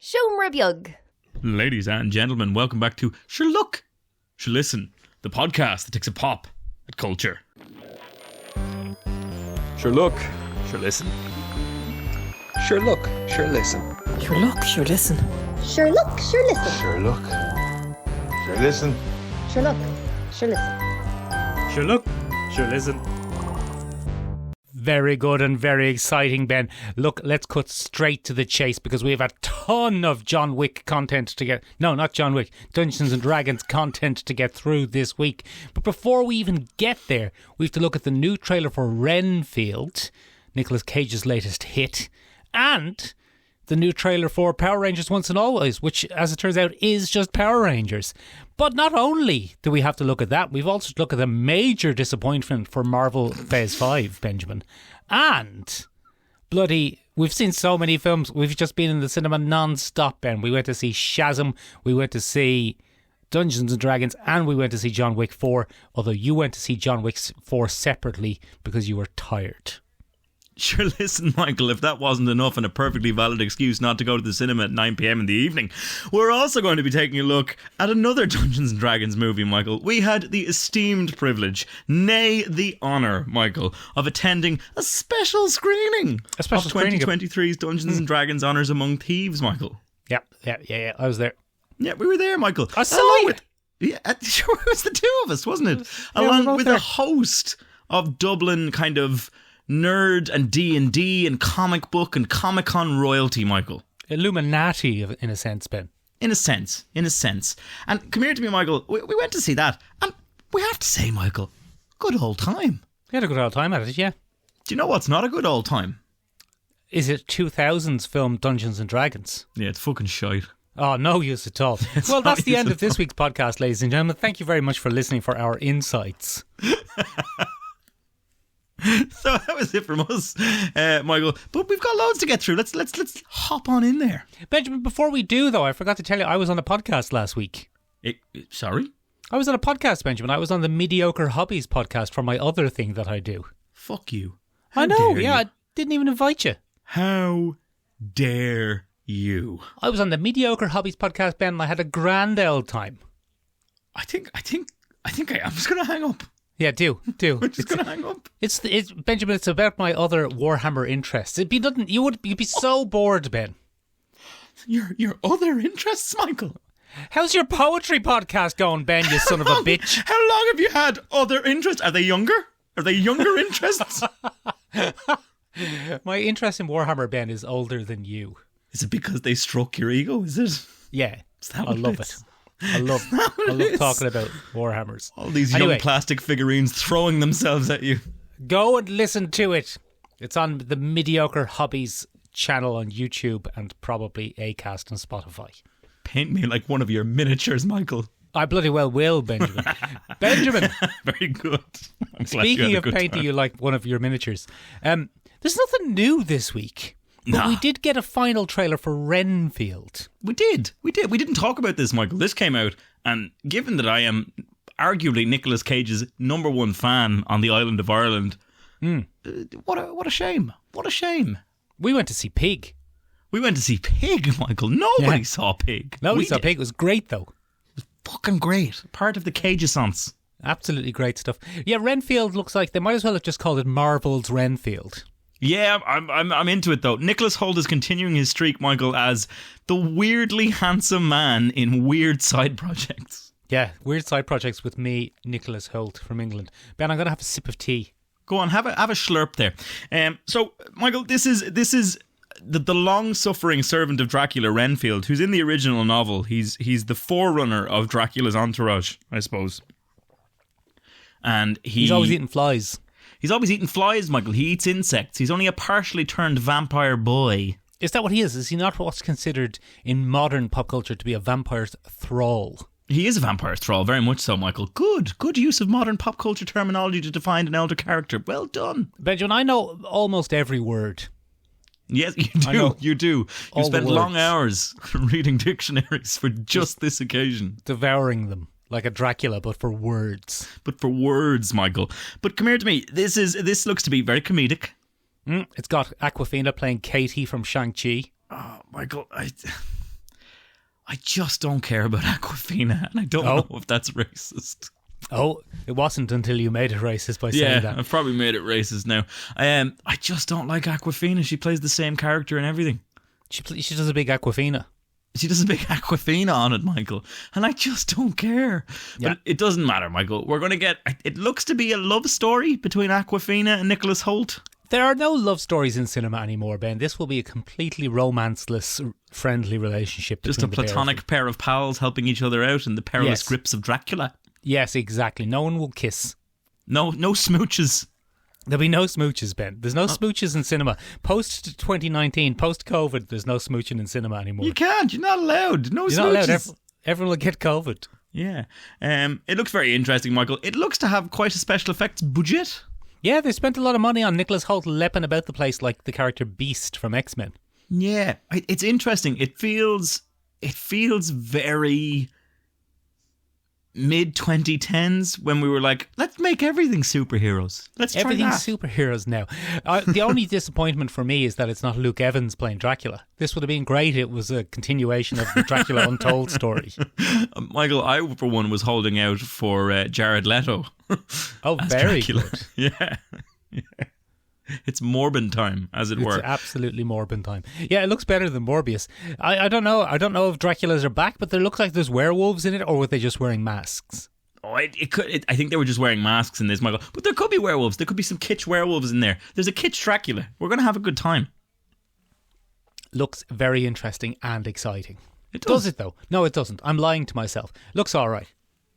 Shomrabyug. Ladies and gentlemen, welcome back to Sure Look, Sure Listen, the podcast that takes a pop at culture. Sure look, sure listen. Sure look, sure listen. Sure look, sure listen. Sure look, sure listen. Sure look, sure listen. Sure look, sure listen. Sure look, sure listen. Very good and very exciting, Ben. Look, let's cut straight to the chase because we have a ton of John Wick content to get... No, not John Wick. Dungeons & Dragons content to get through this week. But before we even get there, we have to look at the new trailer for Renfield, Nicolas Cage's latest hit, and the new trailer for Power Rangers Once and Always, which, as it turns out, is just Power Rangers. But not only do we have to look at that, we've also to look at the major disappointment for Marvel Phase 5, Benjamin. And we've seen so many films. We've just been in the cinema non-stop, Ben. We went to see Shazam, we went to see Dungeons & Dragons, and we went to see John Wick 4, although you went to see John Wick 4 separately because you were tired. Sure, listen, Michael, if that wasn't enough and a perfectly valid excuse not to go to the cinema at 9 p.m. in the evening, we're also going to be taking a look at another Dungeons & Dragons movie, Michael. We had the esteemed privilege, nay, the honour, Michael, of attending a special screening of 2023's Dungeons & Dragons Honours Among Thieves, Michael. Yeah, I was there. Yeah, we were there, Michael. I saw it! Yeah, sure, it was the two of us, wasn't it? Along with a host of Dublin kind of nerd and D&D and comic book and Comic-Con royalty, Michael. Illuminati, in a sense, Ben. In a sense. And come here to me, Michael. We went to see that, and we have to say, Michael, good old time. We had a good old time at it, yeah. Do you know what's not a good old time? Is it 2000s film Dungeons & Dragons? Yeah, it's fucking shite. Oh, no use at all. Well, that's the end of this week's podcast, ladies and gentlemen. Thank you very much for listening for our insights. So that was it from us, Michael. But we've got loads to get through. Let's hop on in there. Benjamin, before we do, though, I forgot to tell you, I was on a podcast last week. Sorry? I was on a podcast, Benjamin. I was on the Mediocre Hobbies podcast for my other thing that I do. Fuck you. I know, yeah. I didn't even invite you. How dare you? I was on the Mediocre Hobbies podcast, Ben, and I had a grand old time. I think I'm just going to hang up. Yeah, do. We're just going to hang up. It's Benjamin, it's about my other Warhammer interests. It'd be nothing. You'd be so bored, Ben. Your other interests, Michael? How's your poetry podcast going, Ben, you son of a bitch? How long have you had other interests? Are they younger? Are they younger interests? My interest in Warhammer, Ben, is older than you. Is it because they struck your ego, is it? Yeah. I love it. I love talking about Warhammers. All these young plastic figurines throwing themselves at you. Go and listen to it. It's on the Mediocre Hobbies channel on YouTube and probably Acast and Spotify. Paint me like one of your miniatures, Michael. I bloody well will, Benjamin. Benjamin. Very good. Speaking of painting you like one of your miniatures, there's nothing new this week. But we did get a final trailer for Renfield. We did. We didn't talk about this, Michael. This came out, and given that I am arguably Nicolas Cage's number one fan on the island of Ireland, what a shame. What a shame. We went to see Pig. We went to see Pig, Michael. Nobody saw Pig. Nobody saw Pig. It was great, though. It was fucking great. Part of the Cageissance. Absolutely great stuff. Yeah, Renfield looks like they might as well have just called it Marvel's Renfield. Yeah, I'm into it though. Nicholas Hoult is continuing his streak, Michael, as the weirdly handsome man in weird side projects. Yeah, weird side projects with me, Nicholas Hoult from England. Ben, I'm going to have a sip of tea. Go on, have a slurp there. So, Michael, this is the long-suffering servant of Dracula, Renfield, who's in the original novel. He's the forerunner of Dracula's entourage, I suppose. And he's always eating flies. He's always eating flies, Michael. He eats insects. He's only a partially turned vampire boy. Is that what he is? Is he not what's considered in modern pop culture to be a vampire's thrall? He is a vampire's thrall, very much so, Michael. Good use of modern pop culture terminology to define an elder character. Well done. Benjamin, I know almost every word. Yes, you do. You spent long hours reading dictionaries for just this occasion. Devouring them. Like a Dracula, but for words. But for words, Michael. But come here to me. This looks to be very comedic. It's got Awkwafina playing Katie from Shang-Chi. Oh, Michael, I just don't care about Aquafina, and I don't know if that's racist. Oh, it wasn't until you made it racist by saying that. Yeah, I've probably made it racist now. I just don't like Aquafina. She plays the same character and everything. She does a big Aquafina. She does a big Aquafina on it, Michael, and I just don't care. Yeah. But it doesn't matter, Michael. We're going to get... It looks to be a love story between Aquafina and Nicholas Hoult. There are no love stories in cinema anymore, Ben. This will be a completely romanceless, friendly relationship. Just a platonic pair of pals helping each other out in the perilous grips of Dracula. Yes, exactly. No one will kiss. No smooches. There'll be no smooches, Ben. There's no smooches in cinema. Post 2019, post COVID, there's no smooching in cinema anymore. You can't. You're not allowed. No smooches. You're not allowed. Everyone will get COVID. Yeah. It looks very interesting, Michael. It looks to have quite a special effects budget. Yeah, they spent a lot of money on Nicholas Hoult leaping about the place like the character Beast from X-Men. Yeah. It's interesting. It feels very... mid-2010s when we were like, let's make everything superheroes. Let's try Everything's that. superheroes now. The only disappointment for me is that it's not Luke Evans playing Dracula. This would have been great. It was a continuation of the Dracula Untold story. Michael, I for one was holding out for Jared Leto. Oh, as very Dracula. good. Yeah. It's Morbin time, as it were. It's absolutely Morbin time. Yeah, it looks better than Morbius. I don't know. I don't know if Draculas are back, but there looks like there's werewolves in it, or were they just wearing masks? Oh, I think they were just wearing masks in this, Michael. But there could be werewolves. There could be some kitsch werewolves in there. There's a kitsch Dracula. We're going to have a good time. Looks very interesting and exciting. It does. Does it, though? No, it doesn't. I'm lying to myself. Looks all right.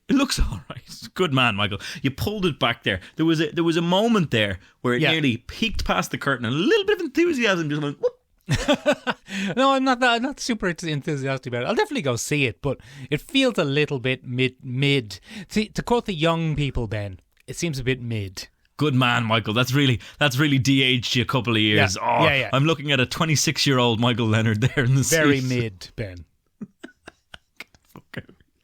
It looks all right. Good man, Michael. You pulled it back there. There was a moment there where it nearly peeked past the curtain and a little bit of enthusiasm just went, whoop. No, I'm not super enthusiastic about it. I'll definitely go see it, but it feels a little bit mid. See, to quote the young people, Ben, it seems a bit mid. Good man, Michael. That's really de-aged you a couple of years. Yeah. Yeah. I'm looking at a 26-year-old Michael Leonard there in the Very seat. mid, Ben.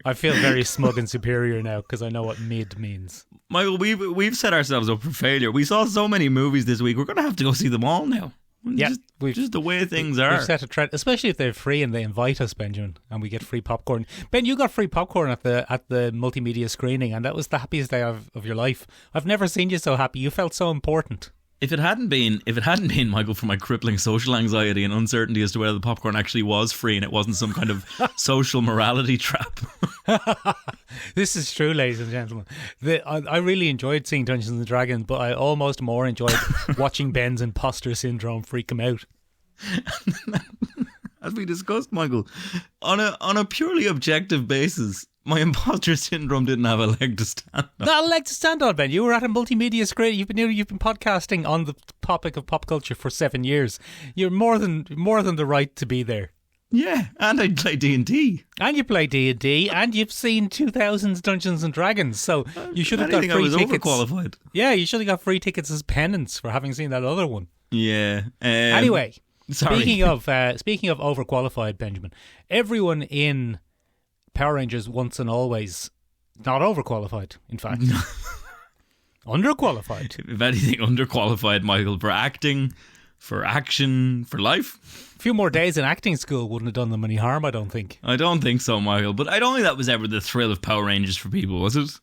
I feel very smug and superior now because I know what mid means. Michael, we've set ourselves up for failure. We saw so many movies this week. We're going to have to go see them all now. Yeah, just the way things are. We've set a trend, especially if they're free and they invite us, Benjamin, and we get free popcorn. Ben, you got free popcorn at the multimedia screening, and that was the happiest day of your life. I've never seen you so happy. You felt so important. If it hadn't been, Michael, for my crippling social anxiety and uncertainty as to whether the popcorn actually was free and it wasn't some kind of social morality trap. This is true, ladies and gentlemen. I really enjoyed seeing Dungeons and Dragons, but I almost more enjoyed watching Ben's imposter syndrome freak him out. As we discussed, Michael, on a purely objective basis, my imposter syndrome didn't have a leg to stand on. Not a leg to stand on, Ben. You were at a multimedia screen. You've been podcasting on the topic of pop culture for 7 years. You're more than the right to be there. Yeah, and I play D&D. And you play D&D, and you've seen 2000's Dungeons and Dragons, so you should have got free tickets. Overqualified. Yeah, you should have got free tickets as penance for having seen that other one. Yeah. Anyway, sorry. speaking of overqualified, Benjamin, everyone in Power Rangers once and always not overqualified, in fact. Underqualified. If anything, underqualified, Michael, for acting, for action, for life. A few more days in acting school wouldn't have done them any harm, I don't think. I don't think so, Michael, but I don't think that was ever the thrill of Power Rangers for people, was it?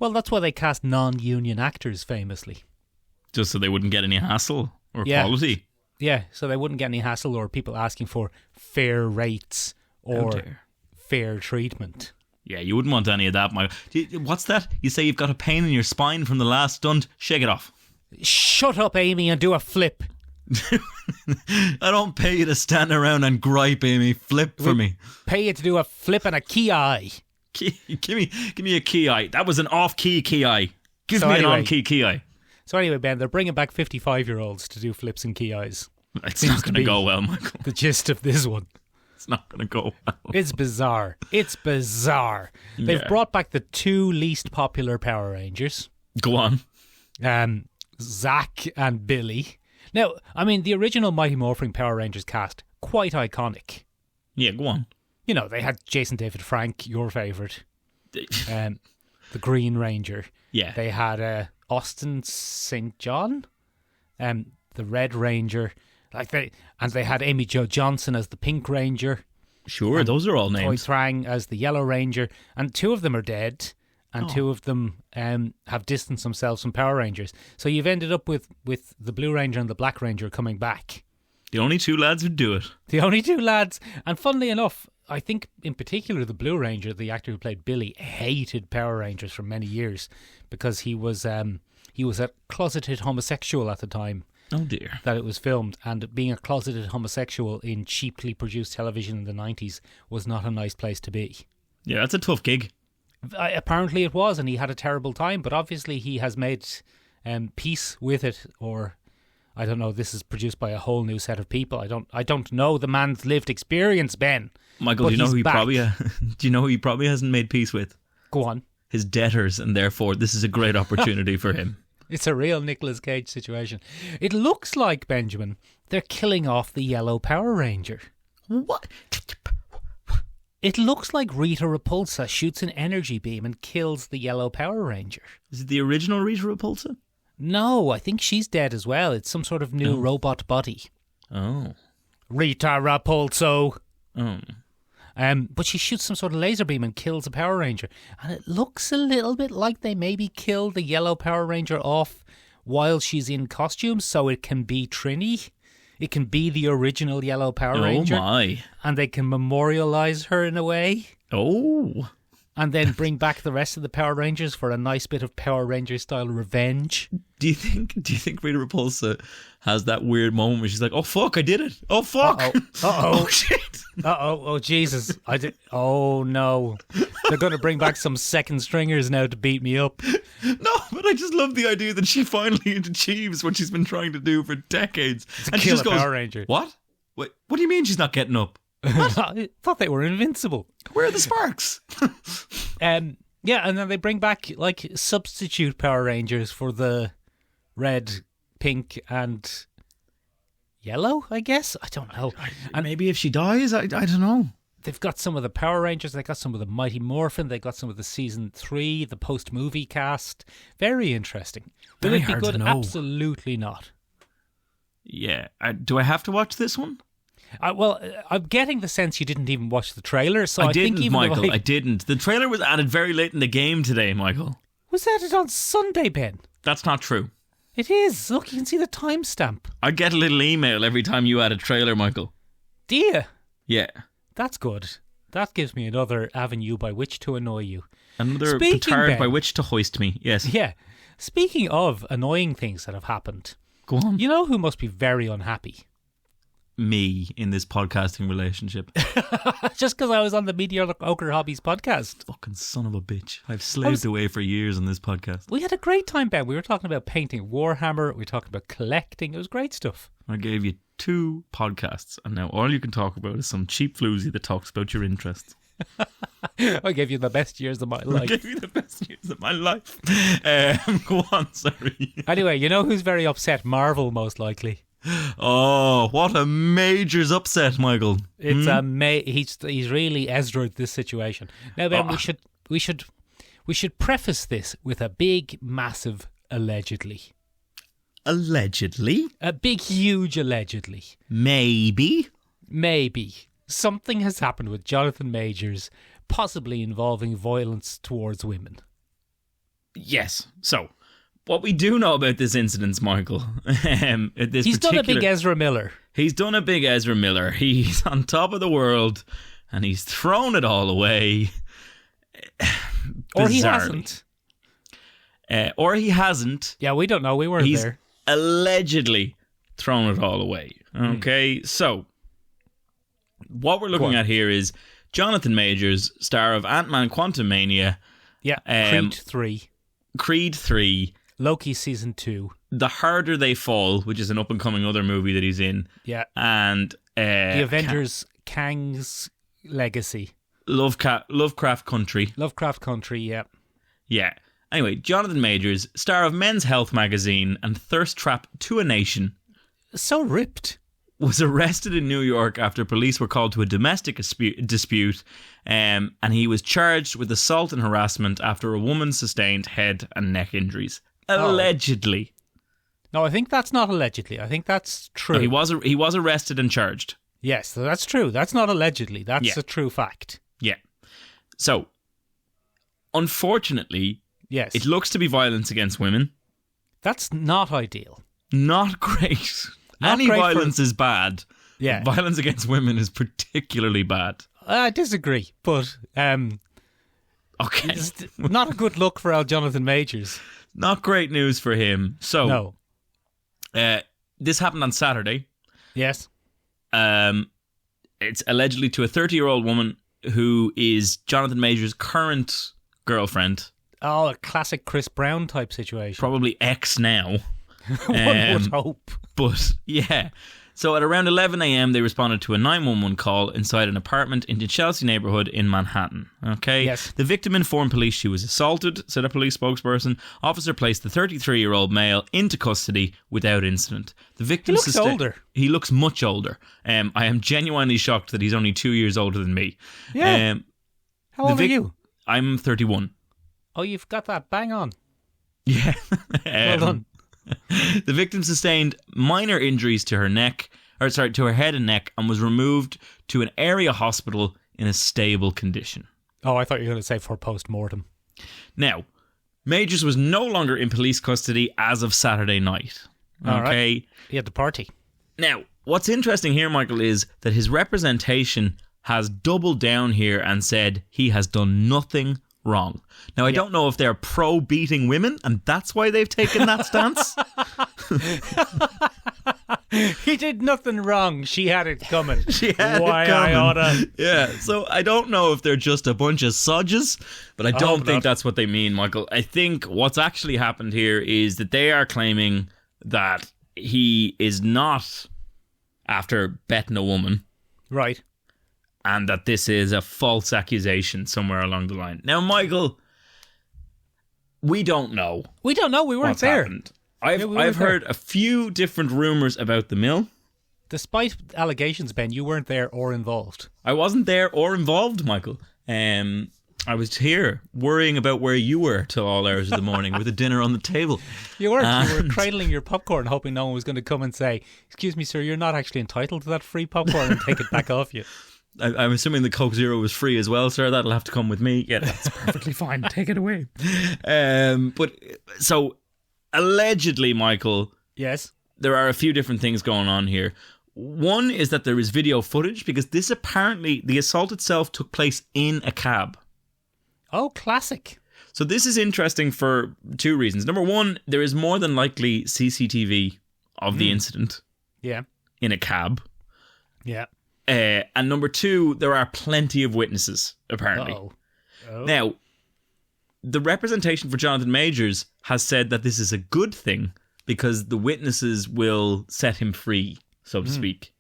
Well, that's why they cast non-union actors famously. Just so they wouldn't get any hassle or quality. Yeah, so they wouldn't get any hassle or people asking for fair rates or fair treatment. Yeah, you wouldn't want any of that, Michael. What's that? You say you've got a pain in your spine from the last stunt? Shake it off. Shut up, Amy, and do a flip. I don't pay you to stand around and gripe, Amy. Flip for me. Pay you to do a flip and a key eye. Give me a key eye. That was an off-key key eye. Give me an on-key key eye. So anyway, Ben, they're bringing back 55-year-olds to do flips and key eyes. It's not going to go well, Michael. The gist of this one. It's not going to go well. It's bizarre. They've brought back the two least popular Power Rangers. Go on. Zach and Billy. Now, I mean, the original Mighty Morphin Power Rangers cast, quite iconic. Yeah, go on. You know, they had Jason David Frank, your favourite. The Green Ranger. Yeah. They had Austin St. John, the Red Ranger. They had Amy Jo Johnson as the Pink Ranger. Sure, those are all Toy names. Thrang as the Yellow Ranger, and 2 of them are dead, and 2 of them have distanced themselves from Power Rangers. So you've ended up with the Blue Ranger and the Black Ranger coming back. The only 2 lads who do it. The only 2 lads. And funnily enough, I think in particular the Blue Ranger, the actor who played Billy, hated Power Rangers for many years because he was a closeted homosexual at the time. Oh dear. That it was filmed, and being a closeted homosexual in cheaply produced television in the 90s was not a nice place to be. Yeah, that's a tough gig. Apparently it was, and he had a terrible time, but obviously he has made peace with it, or I don't know, this is produced by a whole new set of people. I don't know the man's lived experience, Ben. Michael, but do you know he's who he back. probably do you know who he probably hasn't made peace with? Go on. His debtors, and therefore this is a great opportunity for him. It's a real Nicolas Cage situation. It looks like, Benjamin, they're killing off the Yellow Power Ranger. What? It looks like Rita Repulsa shoots an energy beam and kills the Yellow Power Ranger. Is it the original Rita Repulsa? No, I think she's dead as well. It's some sort of new robot body. Oh. Rita Repulso. Oh. But she shoots some sort of laser beam and kills a Power Ranger. And it looks a little bit like they maybe killed the Yellow Power Ranger off while she's in costume, so it can be Trini. It can be the original Yellow Power Ranger. Oh my. And they can memorialise her in a way. Oh. And then bring back the rest of the Power Rangers for a nice bit of Power Ranger style revenge. Do you think Rita Repulsa has that weird moment where she's like, "Oh fuck, I did it! Oh fuck! Oh shit! Oh Jesus! Oh no! They're going to bring back some second stringers now to beat me up. No, but I just love the idea that she finally achieves what she's been trying to do for decades. To and she kill just a goes, Power Ranger. What? What do you mean she's not getting up? I thought they were invincible. Where are the sparks? Yeah, and then they bring back like substitute Power Rangers for the red, pink, and yellow, I guess. I don't know. And maybe if she dies, I don't know. They've got some of the Power Rangers, they got some of the Mighty Morphin, they got some of the season 3, the post-movie cast. Very interesting. Will Very it be hard to good? know. Absolutely not. Yeah. Do I have to watch this one? I'm getting the sense you didn't even watch the trailer, so I didn't, think even Michael. though I didn't. The trailer was added very late in the game today, Michael. Was added on Sunday, Ben? That's not true. It is. Look, you can see the timestamp. I get a little email every time you add a trailer, Michael. Do you? Yeah. That's good. That gives me another avenue by which to annoy you. Another Speaking, petard Ben. by which to hoist me. Yes. Yeah. Speaking of annoying things that have happened, Go on. you know who must be very unhappy? Me in this podcasting relationship. Just because I was on the Mediocre Hobbies podcast. Fucking son of a bitch. I've slaved away for years on this podcast. We had a great time, Ben. We were talking about painting Warhammer. We were talking about collecting. It was great stuff. I gave you 2 podcasts, and now all you can talk about is some cheap floozy that talks about your interests. I gave you the best years of my I life. gave you the best years of my life. Go on, sorry. Anyway, you know who's very upset? Marvel, most likely. Oh, what a major's upset, Michael. It's he's really Ezra'd this situation. Now, Ben, we should preface this with a big, massive allegedly. Allegedly? A big, huge allegedly. Maybe. Something has happened with Jonathan Majors, possibly involving violence towards women. Yes. So, what we do know about this incident, Michael, He's done a big Ezra Miller. He's done a big Ezra Miller. He's on top of the world, and he's thrown it all away. Or he Bizarrely. hasn't. Or he hasn't. Yeah, we don't know. We weren't He's there. allegedly thrown it all away. Okay, so what we're looking at here is Jonathan Majors, star of Ant-Man Quantumania, Yeah, Creed 3, Loki Season 2. The Harder They Fall, which is an up-and-coming other movie that he's in, Yeah. and The Avengers, Kang's Legacy. Lovecraft Country. Lovecraft Country, yeah. Yeah. Anyway, Jonathan Majors, star of Men's Health magazine and Thirst Trap to a Nation, So ripped. was arrested in New York after police were called to a domestic dispute, and he was charged with assault and harassment after a woman sustained head and neck injuries. Allegedly. No, I think that's not allegedly. I think that's true. No, he was arrested and charged. Yes, so that's true. That's not allegedly. That's Yeah. a true fact. Yeah. So, unfortunately, Yes. it looks to be violence against women. That's not ideal. Not great. Not Any great for- violence is bad. Yeah. Violence against women is particularly bad. I disagree, but Okay. it's not a good look for our Jonathan Majors. Not great news for him. So, No. this happened on Saturday. Yes. It's allegedly to a 30-year-old woman who is Jonathan Majors' current girlfriend. Oh, a classic Chris Brown type situation. Probably ex now. One would hope. But, yeah. So at around 11 a.m, they responded to a 911 call inside an apartment in the Chelsea neighbourhood in Manhattan. Okay? Yes. The victim informed police she was assaulted, said a police spokesperson. Officer placed the 33-year-old male into custody without incident. The victim He looks older. He looks much older. I am genuinely shocked that he's only 2 years older than me. Yeah. How old are you? I'm 31. Oh, you've got that bang on. Yeah. Well done. The victim sustained minor injuries to her to her head and neck, and was removed to an area hospital in a stable condition. Oh, I thought you were going to say for post-mortem. Now, Majors was no longer in police custody as of Saturday night. Okay. All right. He had the party. Now, what's interesting here, Michael, is that his representation has doubled down here and said he has done nothing wrong. Now, I don't know if they're pro-beating women, and that's why they've taken that stance. He did nothing wrong. She had it coming. She had Why it coming. I oughta. Yeah, so I don't know if they're just a bunch of sodges, but I don't hope think not. that's what they mean, Michael. I think what's actually happened here is that they are claiming that he is not after betting a woman, Right. and that this is a false accusation somewhere along the line. Now, Michael, we don't know We don't know. We weren't what's there. happened. we I've weren't heard a few different rumours about the mill. Despite allegations, Ben, you weren't there or involved. I wasn't there or involved, Michael. I was here worrying about where you were till all hours of the morning with a dinner on the table. You weren't. You were And- cradling your popcorn, hoping no one was going to come and say, "Excuse me, sir, you're not actually entitled to that free popcorn," and take it back off you. I'm assuming the Coke Zero was free as well, sir. That'll have to come with me. Yeah, that's perfectly fine. Take it away. But so allegedly, Michael, Yes. there are a few different things going on here. One is that there is video footage because this apparently, the assault itself took place in a cab. Oh, classic. So this is interesting for two reasons. Number one, there is more than likely CCTV of the incident Yeah. in a cab. Yeah. And number two, there are plenty of witnesses, apparently. Uh-oh. Oh. Now, the representation for Jonathan Majors has said that this is a good thing because the witnesses will set him free, so to speak.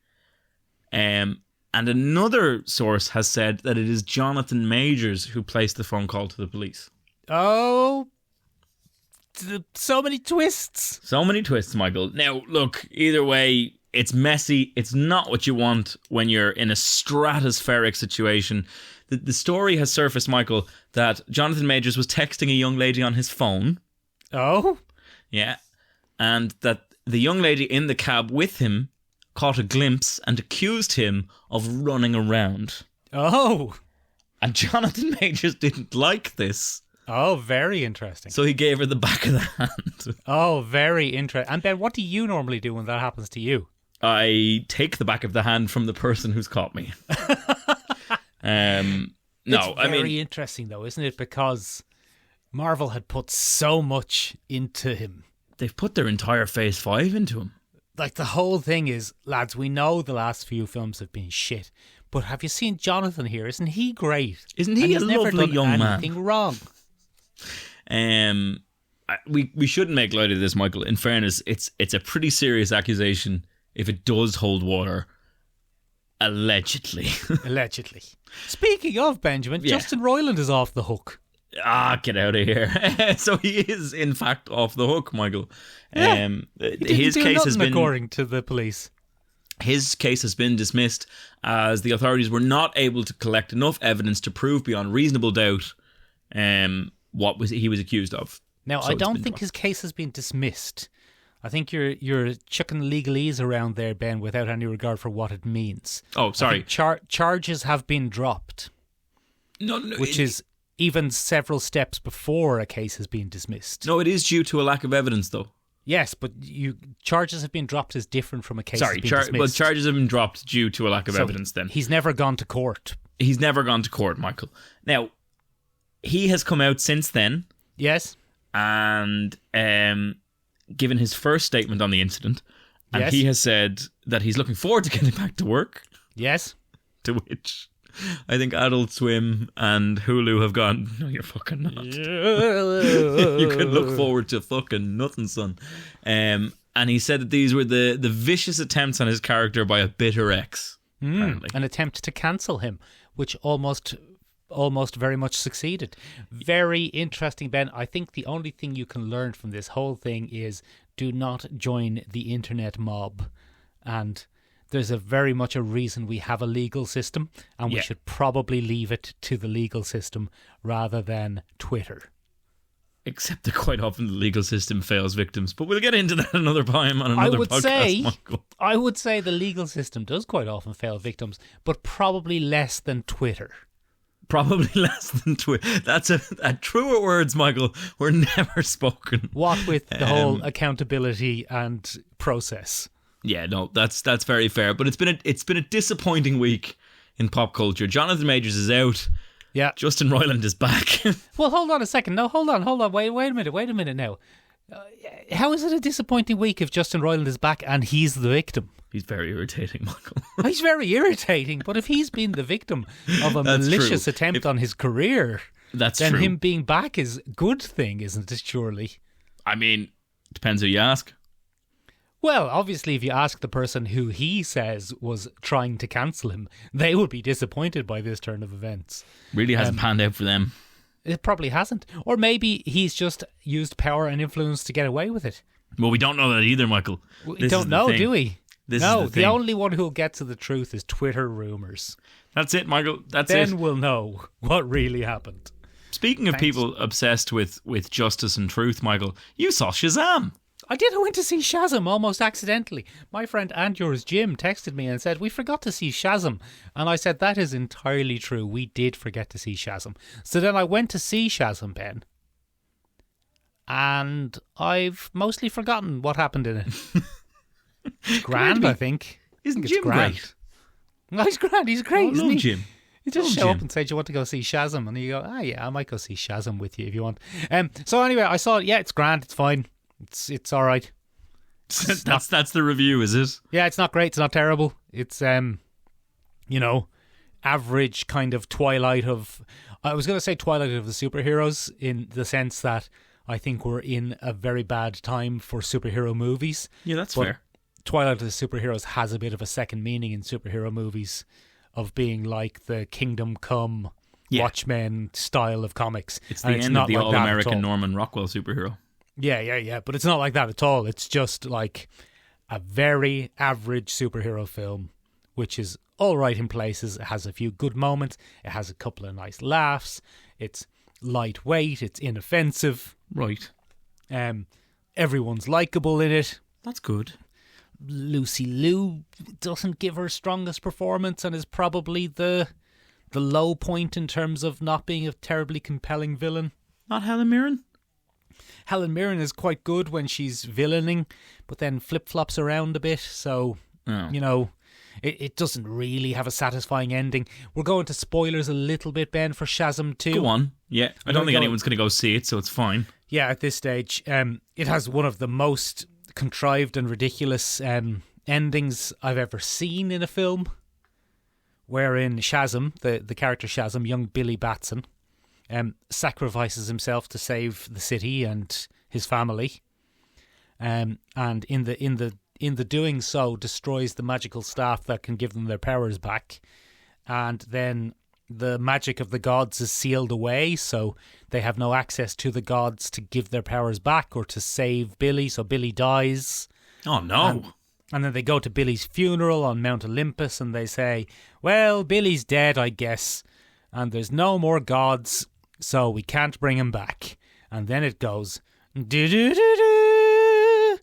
And another source has said that it is Jonathan Majors who placed the phone call to the police. Oh. So many twists. So many twists, Michael. Now, look, either way, it's messy. It's not what you want when you're in a stratospheric situation. The story has surfaced, Michael, that Jonathan Majors was texting a young lady on his phone. Oh. Yeah. And that the young lady in the cab with him caught a glimpse and accused him of running around. Oh. And Jonathan Majors didn't like this, Oh, very interesting. so he gave her the back of the hand. Oh, very interesting. And Ben, what do you normally do when that happens to you? I take the back of the hand from the person who's caught me. No, It's I very mean, interesting though, isn't it? Because Marvel had put so much into him. they've put their entire Phase 5 into him. Like the whole thing is, lads, we know the last few films have been shit, but have you seen Jonathan here? Isn't he great? Isn't he And a he's never lovely done young man? anything wrong. We shouldn't make light of this, Michael. In fairness, it's a pretty serious accusation if it does hold water. Allegedly. Allegedly. Speaking of Benjamin, Yeah. Justin Roiland is off the hook. Get out of here. So he is, in fact, off the hook, Michael. Yeah. He didn't His do case nothing has been according to the police. his case has been dismissed as the authorities were not able to collect enough evidence to prove beyond reasonable doubt what he was accused of. Now, So I it's don't been think dropped. his case has been dismissed. I think you're chucking legalese around there, Ben, without any regard for what it means. Oh, sorry. Charges have been dropped. No, which is even several steps before a case has been dismissed. No, it is due to a lack of evidence, though. Yes, but charges have been dropped is different from a case has been dismissed. But charges have been dropped due to a lack of evidence then. He's never gone to court. He's never gone to court, Michael. Now, he has come out since then. Yes. And given his first statement on the incident. And Yes. he has said that he's looking forward to getting back to work. Yes. To which I think Adult Swim and Hulu have gone, no, you're fucking not. You can look forward to fucking nothing, son. And he said that these were the vicious attempts on his character by a bitter ex, apparently. An attempt to cancel him, which almost very much succeeded. Very interesting, Ben. I think the only thing you can learn from this whole thing is do not join the internet mob. And there's very much a reason we have a legal system, and we should probably leave it to the legal system rather than Twitter. Except that quite often the legal system fails victims. But we'll get into that another time on another podcast, Michael. I would say the legal system does quite often fail victims, but probably less than Twitter. Probably less than Twitter. That's a truer words, Michael, were never spoken. What with the whole accountability and process. Yeah, no, that's very fair. But it's been a disappointing week in pop culture. Jonathan Majors is out. Yeah. Justin Roiland is back. Well, hold on a second. No, hold on. Wait a minute now. How is it a disappointing week if Justin Roiland is back and he's the victim? He's very irritating, Michael. He's very irritating, but if he's been the victim of a malicious attempt on his career, then him being back is a good thing, isn't it, surely? I mean, depends who you ask. Well, obviously, if you ask the person who he says was trying to cancel him, they would be disappointed by this turn of events. Really hasn't panned out for them. It probably hasn't. Or maybe he's just used power and influence to get away with it. Well, we don't know that either, Michael. We don't know, do we? No, the only one who'll get to the truth is Twitter rumours. That's it, Michael. That's it. Then we'll know what really happened. Speaking of people obsessed with justice and truth, Michael, you saw Shazam. I did. I went to see Shazam almost accidentally. My friend and yours, Jim, texted me and said, we forgot to see Shazam. And I said, that is entirely true. We did forget to see Shazam. So then I went to see Shazam, Ben. And I've mostly forgotten what happened in it. It's grand, I think. Isn't Jim great? No, he's grand. He's great, isn't he? Jim. You just show up and say, do you want to go see Shazam? And you go, yeah, I might go see Shazam with you if you want. So anyway, I saw it. Yeah, it's grand. It's fine. It's all right. That's the review, is it? Yeah, it's not great. It's not terrible. It's average kind of Twilight of. I was going to say Twilight of the superheroes in the sense that I think we're in a very bad time for superhero movies. Yeah, that's fair. Twilight of the superheroes has a bit of a second meaning in superhero movies of being like the Kingdom Come, Watchmen style of comics. It's the end of the all-American Norman Rockwell superhero. Yeah. But it's not like that at all. It's just like a very average superhero film, which is all right in places. It has a few good moments. It has a couple of nice laughs. It's lightweight. It's inoffensive. Right. Everyone's likable in it. That's good. Lucy Liu doesn't give her strongest performance and is probably the low point in terms of not being a terribly compelling villain. Not Helen Mirren? Helen Mirren is quite good when she's villaining, but then flip-flops around a bit, so, it doesn't really have a satisfying ending. We're going to spoilers a little bit, Ben, for Shazam 2. Go on. Yeah, I don't think anyone's going to go see it, so it's fine. Yeah, at this stage. It has one of the most contrived and ridiculous endings I've ever seen in a film, wherein Shazam, the character Shazam, young Billy Batson, sacrifices himself to save the city and his family, and in the doing so destroys the magical staff that can give them their powers back, and then the magic of the gods is sealed away, so they have no access to the gods to give their powers back or to save Billy, so Billy dies. Oh no. And then they go to Billy's funeral on Mount Olympus and they say, well, Billy's dead, I guess, and there's no more gods, so we can't bring him back. And then it goes, do-do-do-do,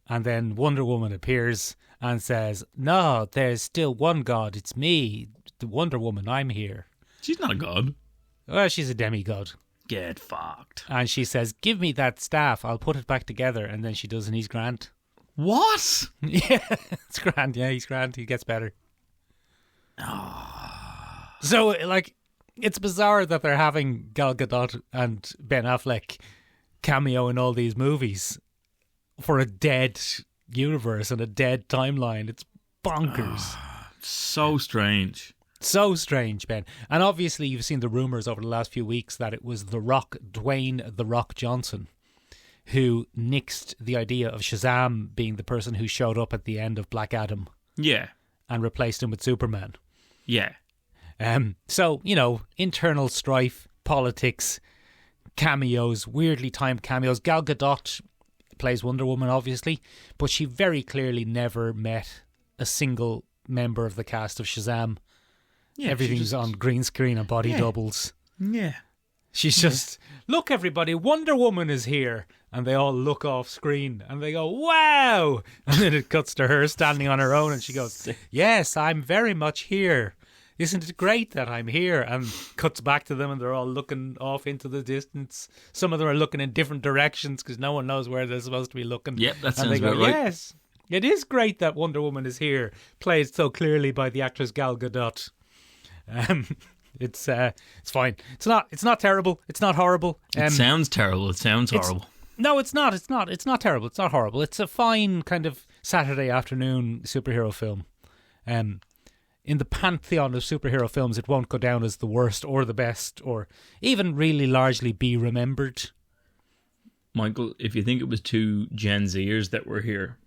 And then Wonder Woman appears and says, "No, there's still one god. It's me, the Wonder Woman. I'm here." She's not a god. Well, she's a demigod. Get fucked. And she says, "Give me that staff. I'll put it back together." And then she does, and he's grand. What? Yeah, it's grand. Yeah, he's grand. He gets better. So, like, it's bizarre that they're having Gal Gadot and Ben Affleck cameo in all these movies for a dead universe and a dead timeline. It's bonkers. So strange. So strange, Ben. And obviously you've seen the rumours over the last few weeks that it was Dwayne "The Rock" Johnson who nixed the idea of Shazam being the person who showed up at the end of Black Adam. Yeah. And replaced him with Superman. Yeah. So, you know, internal strife, politics, cameos, weirdly timed cameos. Gal Gadot plays Wonder Woman, obviously, but she very clearly never met a single member of the cast of Shazam. Yeah, everything's on green screen and body doubles. Yeah. She's just, "Look, everybody, Wonder Woman is here." And they all look off screen and they go, "Wow!" And then it cuts to her standing on her own and she goes, "Yes, I'm very much here. Isn't it great that I'm here?" And cuts back to them and they're all looking off into the distance. Some of them are looking in different directions because no one knows where they're supposed to be looking. Yep, that and sounds they go, about right. "Yes, it is great that Wonder Woman is here." Played so clearly by the actress Gal Gadot. It's fine. It's not terrible. It's not horrible. It sounds terrible. It sounds horrible. No, it's not. It's not terrible. It's not horrible. It's a fine kind of Saturday afternoon superhero film. In the pantheon of superhero films, it won't go down as the worst or the best or even really largely be remembered. Michael, if you think it was two Gen Zers that were here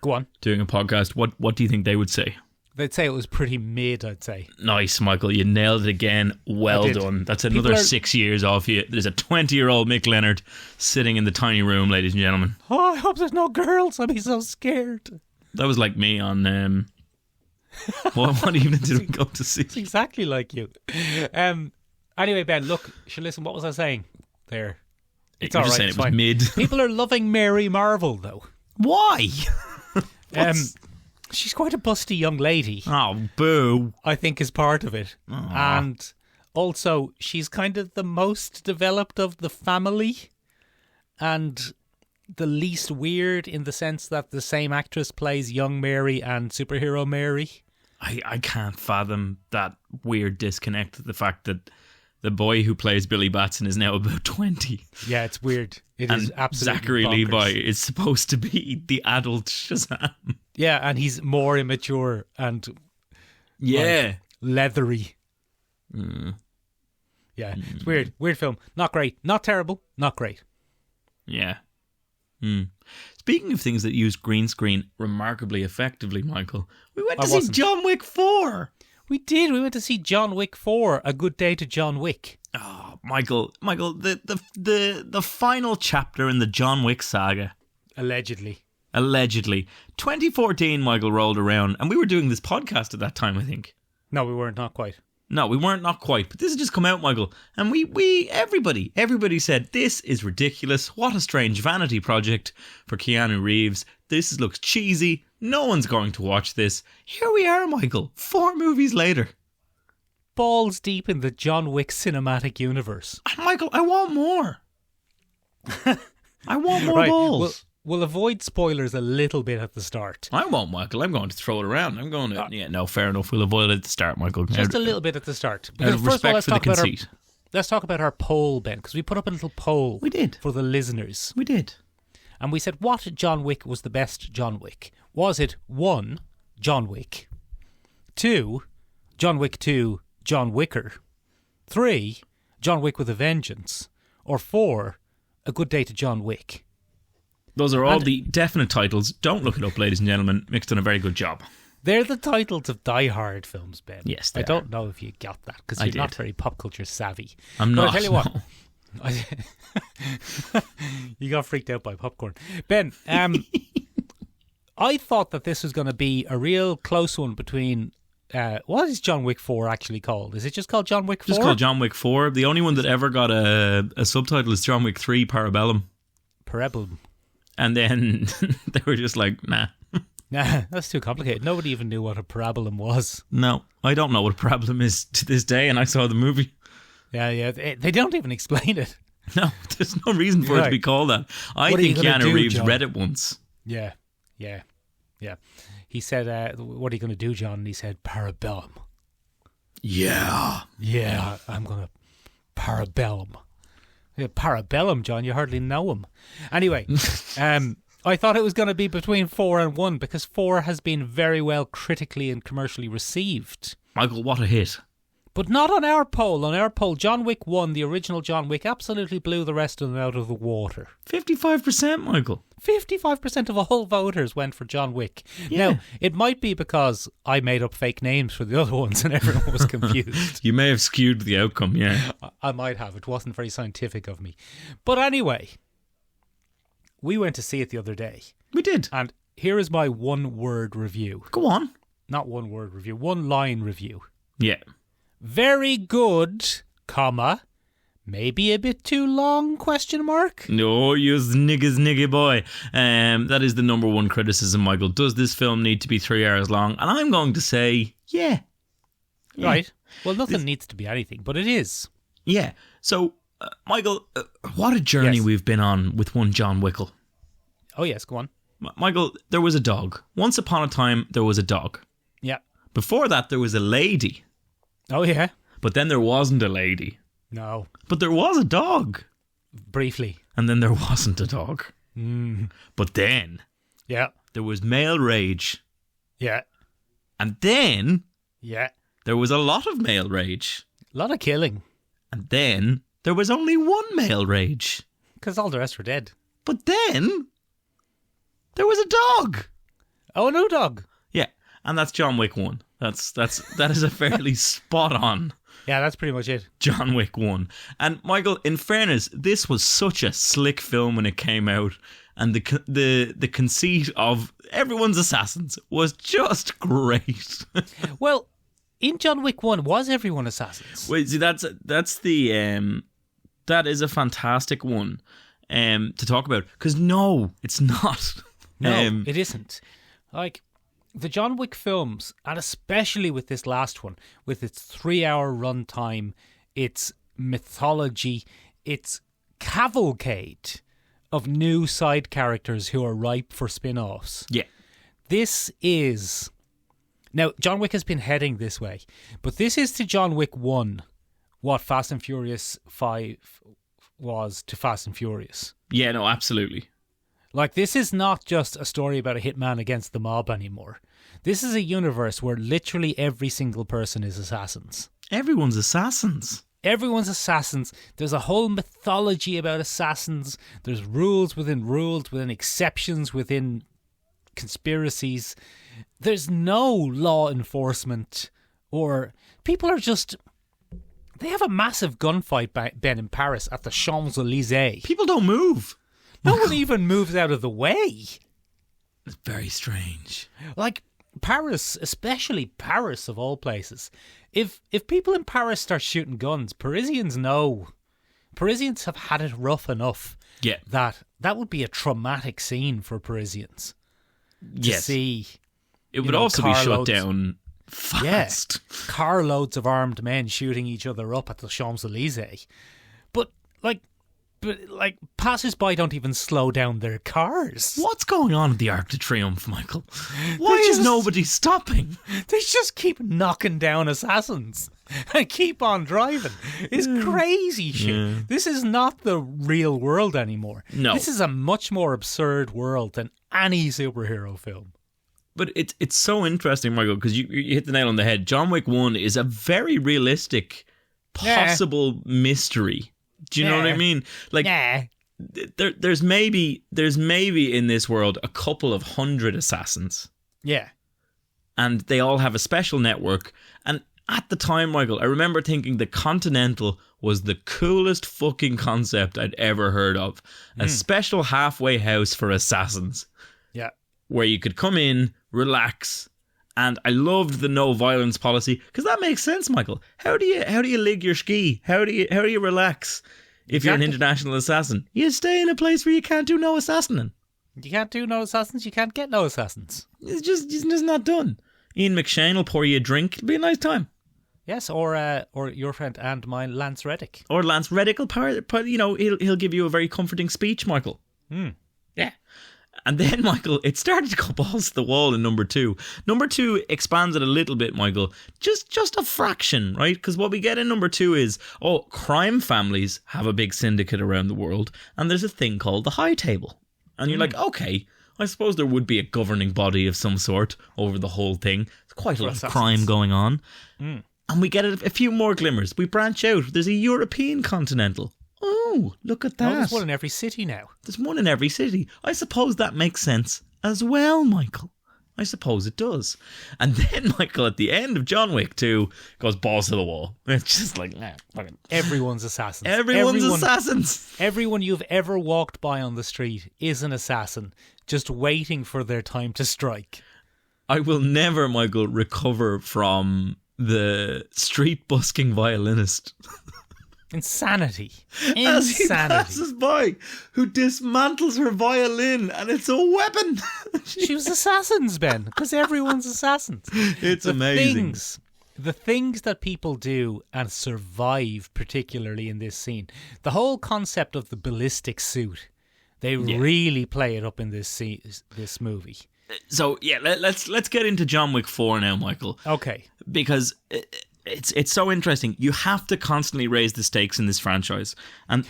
Go on. doing a podcast, what do you think they would say? They'd say it was pretty mid, I'd say. Nice, Michael. You nailed it again. Well done. That's another 6 years off you. There's a 20-year-old Mick Leonard sitting in the tiny room, ladies and gentlemen. Oh, I hope there's no girls. I'd be so scared. That was like me on... what evening did we go to see? It's exactly like you. Anyway, Ben, look, listen, what was I saying there? It's all right. Saying it's it was fine. mid. People are loving Mary Marvel, though. Why? She's quite a busty young lady. Oh, boo. I think is part of it. Aww. And also, she's kind of the most developed of the family and the least weird in the sense that the same actress plays young Mary and superhero Mary. I can't fathom that weird disconnect. The fact that the boy who plays Billy Batson is now about 20. Yeah, it's weird. It is absolutely Zachary bonkers. Levi is supposed to be the adult Shazam. Yeah, and he's more immature and Yeah. leathery. Mm. Yeah, it's weird. Weird film. Not great. Not terrible. Not great. Yeah. Speaking of things that use green screen remarkably effectively, Michael, we went to see John Wick 4. We did. We went to see John Wick 4, A Good Day to John Wick. Oh, Michael, the final chapter in the John Wick saga. Allegedly. 2014, Michael, rolled around, and we were doing this podcast at that time, I think. No, we weren't. Not quite. No, we weren't, not quite. But this had just come out, Michael. And everybody said, this is ridiculous. What a strange vanity project for Keanu Reeves. This looks cheesy. No one's going to watch this. Here we are, Michael, 4 movies later. Balls deep in the John Wick cinematic universe. Michael, I want more. I want more right, balls. We'll avoid spoilers a little bit at the start. I won't, Michael. I'm going to throw it around. I'm going to... yeah, no, fair enough. We'll avoid it at the start, Michael. Just a little bit at the start. Out of respect for the conceit. Let's talk about our poll, Ben, because we put up a little poll. We did. For the listeners. We did. And we said, what John Wick was the best John Wick? Was it 1, John Wick, 2, John Wick 2, John Wicker, 3, John Wick with a Vengeance, or 4, A Good Day to John Wick? Those are all the definite titles. Don't look it up, ladies and gentlemen. Mick's done a very good job. They're the titles of Die Hard films, Ben. Yes, I don't know if you got that because you're not very pop culture savvy. I'm not. But I tell you what. You got freaked out by popcorn. Ben, I thought that this was going to be a real close one between... what is John Wick 4 actually called? Is it just called John Wick 4? Just called John Wick 4. The only one that ever got a subtitle is John Wick 3 Parabellum. Parabellum. And then they were just like, nah. Nah, that's too complicated. Nobody even knew what a parabolum was. No, I don't know what a problem is to this day, and I saw the movie. Yeah. They don't even explain it. No, there's no reason for it to be called that. I think Keanu Reeves read it once. Yeah. He said, what are you going to do, John? And he said, parabellum. Yeah, I'm going to parabellum. Yeah, parabellum, John, you hardly know him. Anyway, I thought it was going to be between 4 and 1 because 4 has been very well critically and commercially received. Michael, what a hit. But not on our poll. On our poll, John Wick 1, the original John Wick, absolutely blew the rest of them out of the water. 55%, Michael. 55% of all voters went for John Wick. Yeah. Now, it might be because I made up fake names for the other ones and everyone was confused. You may have skewed the outcome, yeah. I might have. It wasn't very scientific of me. But anyway, we went to see it the other day. We did. And here is my one-word review. Go on. Not one-word review, one-line review. Yeah. Very good, comma, maybe a bit too long, question mark? No, you niggy boy. That is the number one criticism, Michael. Does this film need to be 3 hours long? And I'm going to say, yeah. Right. Well, nothing needs to be anything, but it is. Yeah. So, Michael, what a journey we've been on with one John Wickle. Oh, yes, go on. Michael, there was a dog. Once upon a time, there was a dog. Yeah. Before that, there was a lady. Oh, yeah. But then there wasn't a lady. No. But there was a dog. Briefly. And then there wasn't a dog. But then Yeah. there was male rage. Yeah. And then Yeah. there was a lot of male rage. A lot of killing. And then there was only one male rage. Because all the rest were dead. But then there was a dog. Oh, no dog. Yeah. And that's John Wick 1. That is a fairly spot on Yeah, that's pretty much it. John Wick 1. And Michael, in fairness, this was such a slick film when it came out, and the conceit of everyone's assassins was just great. Well, in John Wick 1, was everyone assassins? Wait, see, that is a fantastic one to talk about, because no, it's not. No, it isn't. Like, the John Wick films, and especially with this last one, with its 3-hour runtime, its mythology, its cavalcade of new side characters who are ripe for spin-offs. Yeah. This is... Now, John Wick has been heading this way, but this is to John Wick 1 what Fast and Furious 5 was to Fast and Furious. Yeah, no, absolutely. Like, this is not just a story about a hitman against the mob anymore. This is a universe where literally every single person is assassins. Everyone's assassins. Everyone's assassins. There's a whole mythology about assassins. There's rules, within exceptions, within conspiracies. There's no law enforcement, or people are just... They have a massive gunfight, Ben, in Paris at the Champs-Élysées. People don't move. No one even moves out of the way. It's very strange. Like, Paris, especially Paris of all places. If people in Paris start shooting guns, Parisians know. Parisians have had it rough enough. Yeah. That would be a traumatic scene for Parisians. To Yes. see. It would also be shut down fast. Yeah, carloads of armed men shooting each other up at the Champs-Élysées. But passers-by don't even slow down their cars. What's going on at the Arc de Triomphe, Michael? Why is nobody stopping? They just keep knocking down assassins and keep on driving. It's crazy shit. Yeah. This is not the real world anymore. No. This is a much more absurd world than any superhero film. But it's so interesting, Michael, because you hit the nail on the head. John Wick 1 is a very realistic, possible mystery. Do you know what I mean? Like, there's maybe in this world a couple of 100 assassins. Yeah. And they all have a special network. And at the time, Michael, I remember thinking the Continental was the coolest fucking concept I'd ever heard of. A special halfway house for assassins. Yeah. Where you could come in, relax, and I loved the no violence policy, because that makes sense, Michael. How do you lig your ski? How do you relax if you're an international assassin? You stay in a place where you can't do no assassinating. You can't do no assassins, you can't get no assassins. It's just not done. Ian McShane will pour you a drink. It'll be a nice time. Yes, or your friend and mine, Lance Reddick. Or Lance Reddick will, he'll give you a very comforting speech, Michael. Yeah. And then, Michael, it started to go balls to the wall in number 2. Number 2 expands it a little bit, Michael. Just a fraction, right? Because what we get in number 2 is, crime families have a big syndicate around the world, and there's a thing called the High Table. And you're like, okay, I suppose there would be a governing body of some sort over the whole thing. There's quite a lot of crime going on. And we get a few more glimmers. We branch out. There's a European continental. Oh, look at that. Oh, there's one in every city now. There's one in every city. I suppose that makes sense as well, Michael. I suppose it does. And then, Michael, at the end of John Wick 2, goes balls to the wall. It's just like, fucking... Everyone's assassins. Everyone's assassins. Everyone you've ever walked by on the street is an assassin, just waiting for their time to strike. I will never, Michael, recover from the street busking violinist. Insanity. As he passes by, who dismantles her violin, and it's a weapon. She was assassins, Ben, because everyone's assassins. It's amazing. The things that people do and survive, particularly in this scene. The whole concept of the ballistic suit, they really play it up in this movie. So, yeah, let's get into John Wick 4 now, Michael. Okay. Because... It's so interesting. You have to constantly raise the stakes in this franchise. And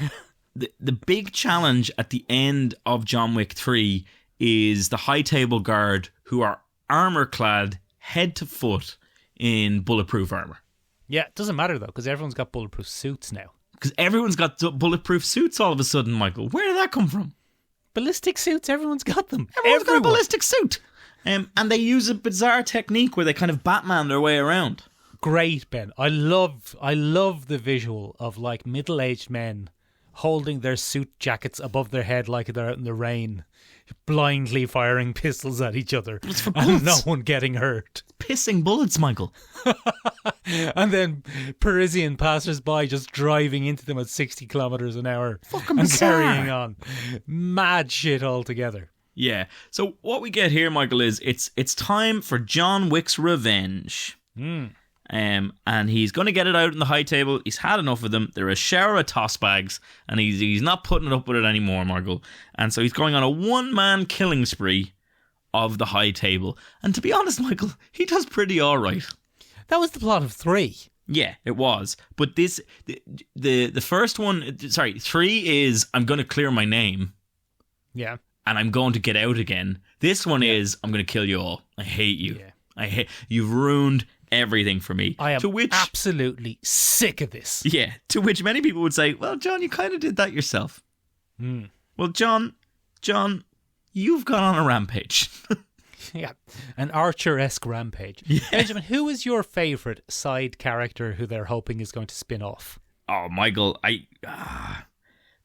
the big challenge at the end of John Wick 3 is the High Table Guard, who are armour clad head to foot in bulletproof armour. Yeah, it doesn't matter though, because everyone's got bulletproof suits now. Because everyone's got bulletproof suits all of a sudden, Michael. Where did that come from? Ballistic suits, everyone's got them. Everyone's got a ballistic suit. And they use a bizarre technique where they kind of Batman their way around. Great, Ben. I love the visual of like middle-aged men holding their suit jackets above their head like they're out in the rain, blindly firing pistols at each other and no one getting hurt. Pissing bullets, Michael. And then Parisian passers-by just driving into them at 60 kilometres an hour Fucking and bizarre. carrying on. Mad shit altogether. Yeah. So what we get here, Michael, is it's time for John Wick's revenge. And he's going to get it out in the High Table. He's had enough of them. They're a shower of toss bags, and he's not putting it up with it anymore, Michael. And so he's going on a one-man killing spree of the High Table. And to be honest, Michael, he does pretty all right. That was the plot of 3. Yeah, it was. But the first one, 3 is I'm going to clear my name. Yeah. And I'm going to get out again. This one is I'm going to kill you all. I hate you. Yeah. You've ruined everything for me. I am absolutely sick of this. Yeah, to which many people would say, well, John, you kind of did that yourself. Well, John, you've gone on a rampage. Yeah, an Archer-esque rampage. Yeah. Benjamin, who is your favourite side character who they're hoping is going to spin off? Oh, Michael,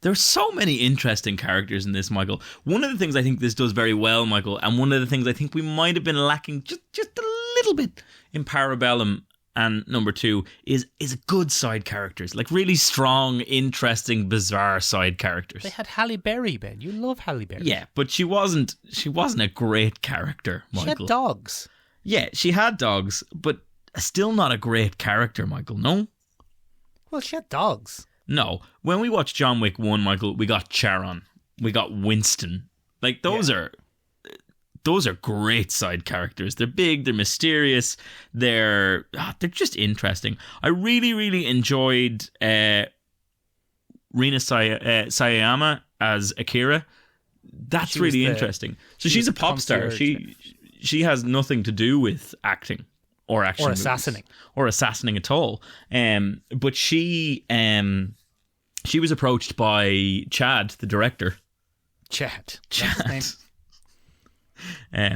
there's so many interesting characters in this, Michael. One of the things I think this does very well, Michael, and one of the things I think we might have been lacking just a little bit in Parabellum and number 2 is good side characters, like really strong, interesting, bizarre side characters. They had Halle Berry, Ben. You love Halle Berry. Yeah, but she wasn't a great character, Michael. She had dogs. Yeah, she had dogs, but still not a great character, Michael. No. Well, she had dogs. No, when we watched John Wick 1, Michael, we got Charon, we got Winston. Like, those are great side characters. They're big, they're mysterious, they're just interesting. I really, really enjoyed Rina Sayama as Akira. That's really interesting. So she's a pop star. She has nothing to do with acting or action or movies, assassinating at all. But she was approached by Chad, the director. Chad. That's his name.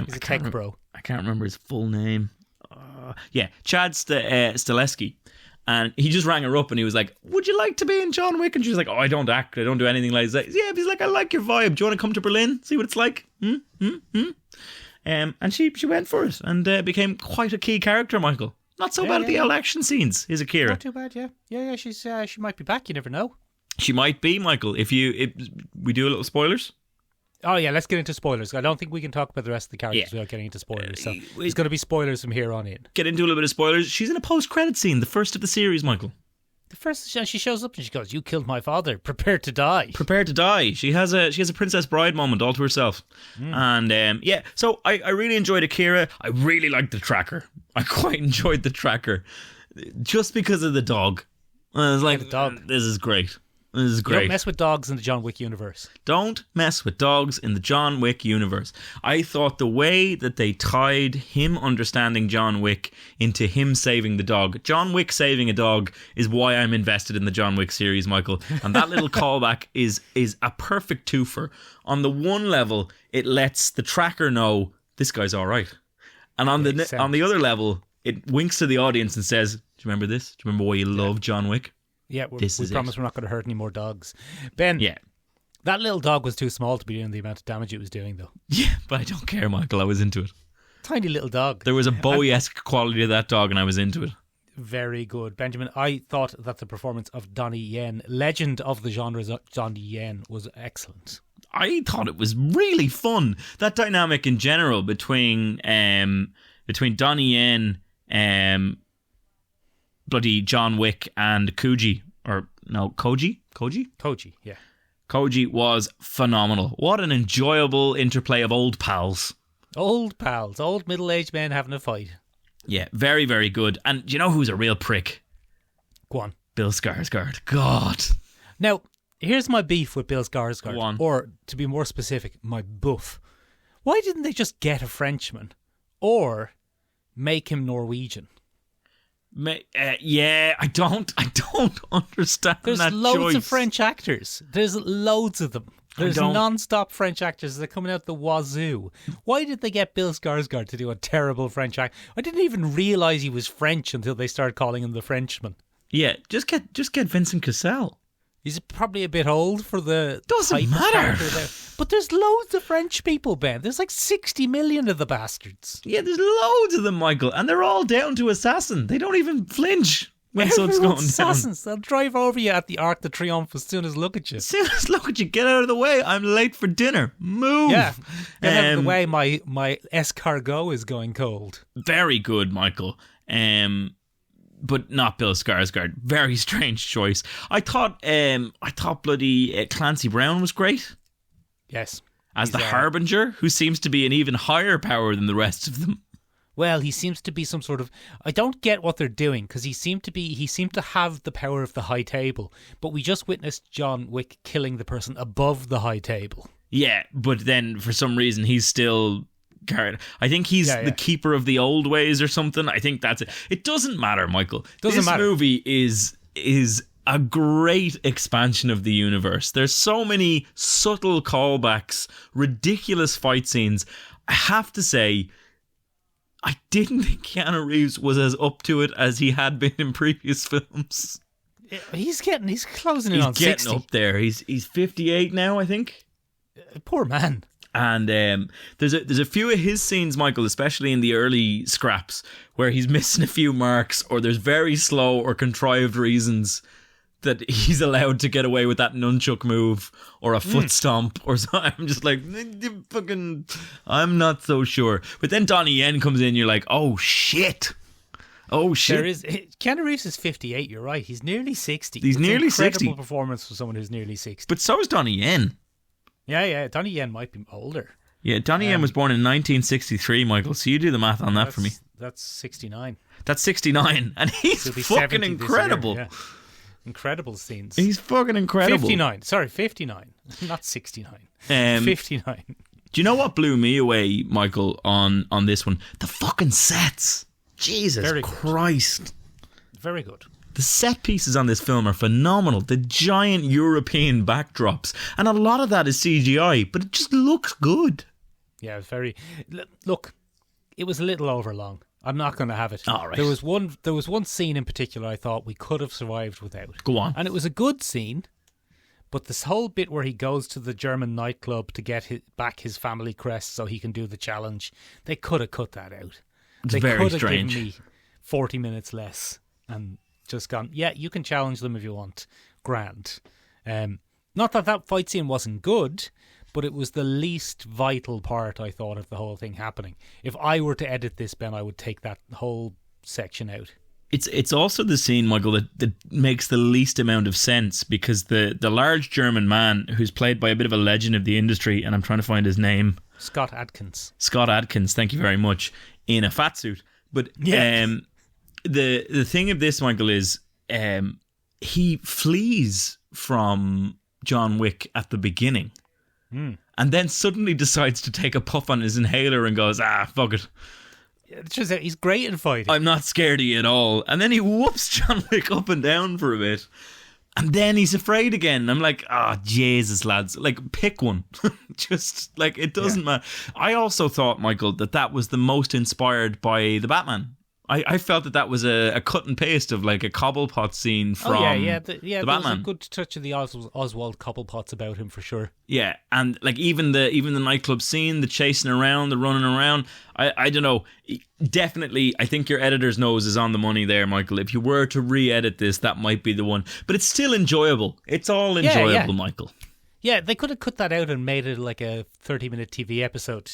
He's a tech bro. I can't remember his full name. Chad Stileski. And he just rang her up and he was like, would you like to be in John Wick? And she was like, oh, I don't act. I don't do anything like that. Yeah, but he's like, I like your vibe. Do you want to come to Berlin? See what it's like? And she went for it and became quite a key character, Michael. Not so bad at the old action scenes, is Akira. Not too bad, yeah. Yeah, she might be back, you never know. She might be, Michael. If we do a little spoilers. Oh yeah, let's get into spoilers. I don't think we can talk about the rest of the characters without getting into spoilers. So it's going to be spoilers from here on in. Get into a little bit of spoilers. She's in a post-credit scene, the first of the series, Michael. The first she shows up and she goes, "You killed my father. Prepare to die." Prepare to die. She has a Princess Bride moment all to herself. And so I really enjoyed Akira. I really liked the tracker. I quite enjoyed the tracker just because of the dog. I was like, the dog. This is great. This is great. You don't mess with dogs in the John Wick universe. Don't mess with dogs in the John Wick universe. I thought the way that they tied him understanding John Wick into him saving the dog. John Wick saving a dog is why I'm invested in the John Wick series, Michael. And that little callback is a perfect twofer. On the one level, it lets the tracker know this guy's all right. And on the other level, it winks to the audience and says, do you remember this? Do you remember why you love John Wick? Yeah, we promise we're not going to hurt any more dogs. Ben, that little dog was too small to be doing the amount of damage it was doing, though. Yeah, but I don't care, Michael. I was into it. Tiny little dog. There was a Bowie-esque quality to that dog, and I was into it. Very good. Benjamin, I thought that the performance of Donnie Yen, legend of the genre Donnie Yen, was excellent. I thought it was really fun. That dynamic in general between Donnie Yen, bloody John Wick and Koji, yeah. Koji was phenomenal. What an enjoyable interplay of old pals. Old middle-aged men having a fight. Yeah, very, very good. And do you know who's a real prick? Go on. Bill Skarsgård. God. Now, here's my beef with Bill Skarsgård. Go on. Or, to be more specific, my buff. Why didn't they just get a Frenchman? Or make him Norwegian? I don't understand There's that loads choice. of French actors. There's loads of them. There's non-stop French actors that are coming out the wazoo. Why did they get Bill Skarsgård to do a terrible French act? I didn't even realise he was French until they started calling him the Frenchman. Yeah, just get Vincent Cassel. He's probably a bit old for the Doesn't matter. But there's loads of French people, Ben. There's like 60 million of the bastards. Yeah, there's loads of them, Michael, and they're all down to assassin. They don't even flinch when sun's going down. Assassins. They'll drive over you at the Arc de Triomphe as soon as look at you. As soon as look at you, get out of the way. I'm late for dinner. Move. Yeah. Get out of the way. My escargot is going cold. Very good, Michael. But not Bill Skarsgård. Very strange choice. I thought bloody Clancy Brown was great. Yes. As the Harbinger, who seems to be an even higher power than the rest of them. Well, he seems to be some sort of... I don't get what they're doing, because he seemed to have the power of the high table, but we just witnessed John Wick killing the person above the high table. Yeah, but then for some reason he's still... I think he's the keeper of the old ways or something. I think that's it. It doesn't matter, Michael. This movie is a great expansion of the universe. There's so many subtle callbacks, ridiculous fight scenes. I have to say, I didn't think Keanu Reeves was as up to it as he had been in previous films. He's closing in on 60. He's getting up there. He's 58 now, I think. Poor man. And there's a few of his scenes, Michael, especially in the early scraps, where he's missing a few marks, or there's very slow or contrived reasons that he's allowed to get away with that nunchuck move or a foot stomp or something. I'm just like, I'm not so sure. But then Donnie Yen comes in, you're like, oh shit. Keanu Reeves is 58, you're right. He's nearly 60. He's nearly 60. Incredible performance for someone who's nearly 60. But so is Donnie Yen. Yeah. Donnie Yen might be older. Yeah, Donnie Yen was born in 1963, Michael. So you do the math on that for me. That's 69. That's 69. And he's fucking incredible. Year, yeah. Incredible scenes. He's fucking incredible. 59. Sorry, 59. Not 69. 59. Do you know what blew me away, Michael, on this one? The fucking sets. Jesus Christ. Very good. The set pieces on this film are phenomenal. The giant European backdrops. And a lot of that is CGI, but it just looks good. Yeah, very... Look, it was a little overlong. I'm not going to have it. All right. There was one scene in particular I thought we could have survived without. Go on. And it was a good scene, but this whole bit where he goes to the German nightclub to get back his family crest so he can do the challenge, they could have cut that out. It's very strange. They could have given me 40 minutes less and just gone, yeah, you can challenge them if you want. Grand. Not that fight scene wasn't good, but it was the least vital part, I thought, of the whole thing happening. If I were to edit this, Ben, I would take that whole section out. It's also the scene, Michael, that makes the least amount of sense, because the large German man, who's played by a bit of a legend of the industry, and I'm trying to find his name. Scott Adkins, thank you very much, in a fat suit. But the thing of this, Michael, is he flees from John Wick at the beginning, and then suddenly decides to take a puff on his inhaler and goes, fuck it. It's just that he's great in fighting. I'm not scared of you at all. And then he whoops John Wick up and down for a bit. And then he's afraid again. I'm like, Jesus, lads. Like, pick one. Just, like, it doesn't matter. I also thought, Michael, that was the most inspired by the Batman. I felt that was a cut and paste of, like, a Cobblepot scene from the Batman. There was a good touch of the Oswald Cobblepots about him, for sure. Yeah, and, like, even the nightclub scene, the chasing around, the running around, I don't know. Definitely, I think your editor's nose is on the money there, Michael. If you were to re-edit this, that might be the one. But it's still enjoyable. It's all enjoyable, Michael. Yeah, they could have cut that out and made it like a 30-minute TV episode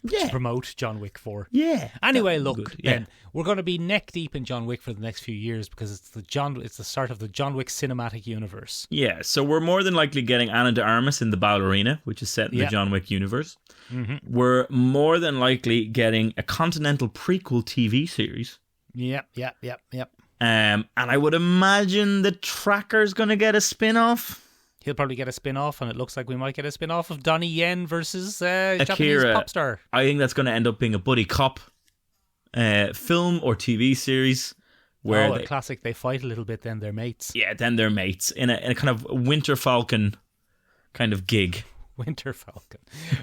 to promote John Wick 4. Yeah. Anyway, look, Ben, we're going to be neck deep in John Wick for the next few years, because it's the start of the John Wick cinematic universe. Yeah, so we're more than likely getting Ana de Armas in the ballerina, which is set in the John Wick universe. Mm-hmm. We're more than likely getting a Continental prequel TV series. Yep. And I would imagine the Tracker's going to get a spin-off. He'll probably get a spin-off, and it looks like we might get a spin-off of Donnie Yen versus Japanese pop star. I think that's going to end up being a buddy cop film or TV series. Where a classic. They fight a little bit, then they're mates. Yeah, then they're mates in a kind of Winter Falcon kind of gig. Winter Falcon.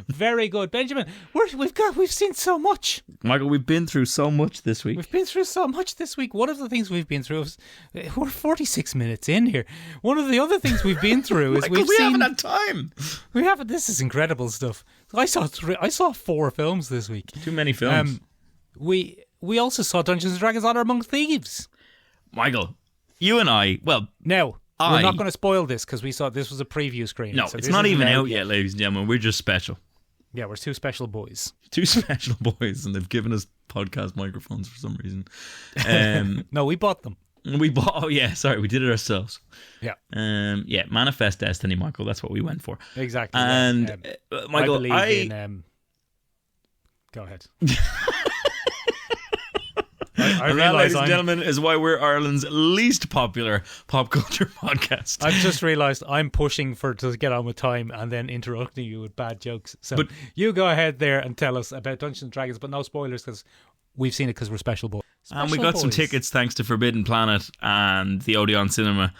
Very good. Benjamin, we've seen so much. Michael, we've been through so much this week. We've been through so much this week. One of the things we've been through is, we're 46 minutes in here. One of the other things we've been through is we haven't had time. We haven't. This is incredible stuff. I saw 4 films this week. Too many films. We also saw Dungeons and Dragons: Honor Among Thieves. Michael, you and I, well, now, we're not going to spoil this, because we saw this was a preview screen. No, so it's not even out yet, ladies and gentlemen. We're just special. Yeah, we're 2 special boys. 2 special boys, and they've given us podcast microphones for some reason. No, we bought them. We did it ourselves. Yeah. Manifest Destiny, Michael. That's what we went for. Exactly. And Michael, go ahead. I realize, ladies and gentlemen, is why we're Ireland's least popular pop culture podcast. I've just realised I'm pushing to get on with time and then interrupting you with bad jokes. So you go ahead there and tell us about Dungeons and Dragons, but no spoilers, because we've seen it because we're special boys. And we got some tickets thanks to Forbidden Planet and the Odeon Cinema,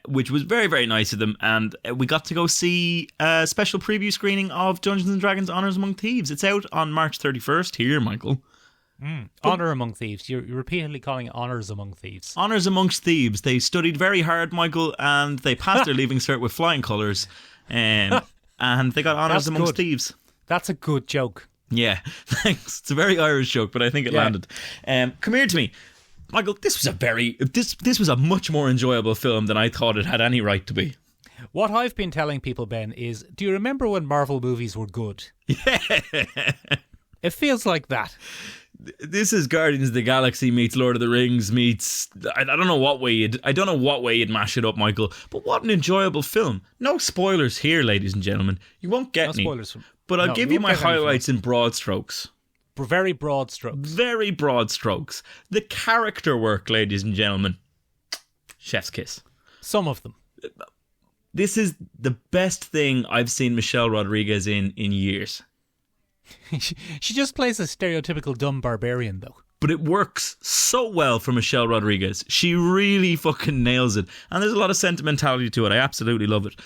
which was very, very nice of them. And we got to go see a special preview screening of Dungeons and Dragons: Honors Among Thieves. It's out on March 31st here, Michael. Honor Among Thieves. You're repeatedly calling it Honours Among Thieves. Honours Amongst Thieves. They studied very hard, Michael, and they passed their leaving cert with flying colours. And they got Honours Amongst Thieves. That's a good joke. Yeah, thanks. It's a very Irish joke, but I think it landed. Come here to me. Michael, this was a much more enjoyable film than I thought it had any right to be. What I've been telling people, Ben, is, do you remember when Marvel movies were good? Yeah. It feels like that. This is Guardians of the Galaxy meets Lord of the Rings meets I don't know what way you'd mash it up, Michael, but what an enjoyable film. No spoilers here, ladies and gentlemen. You won't get any. Spoilers but I'll give you my highlights in broad strokes. Very broad strokes. Very broad strokes. The character work, ladies and gentlemen. Chef's kiss. Some of them. This is the best thing I've seen Michelle Rodriguez in years. She just plays a stereotypical dumb barbarian, though. But it works so well for Michelle Rodriguez. She really fucking nails it. And there's a lot of sentimentality to it. I absolutely love it.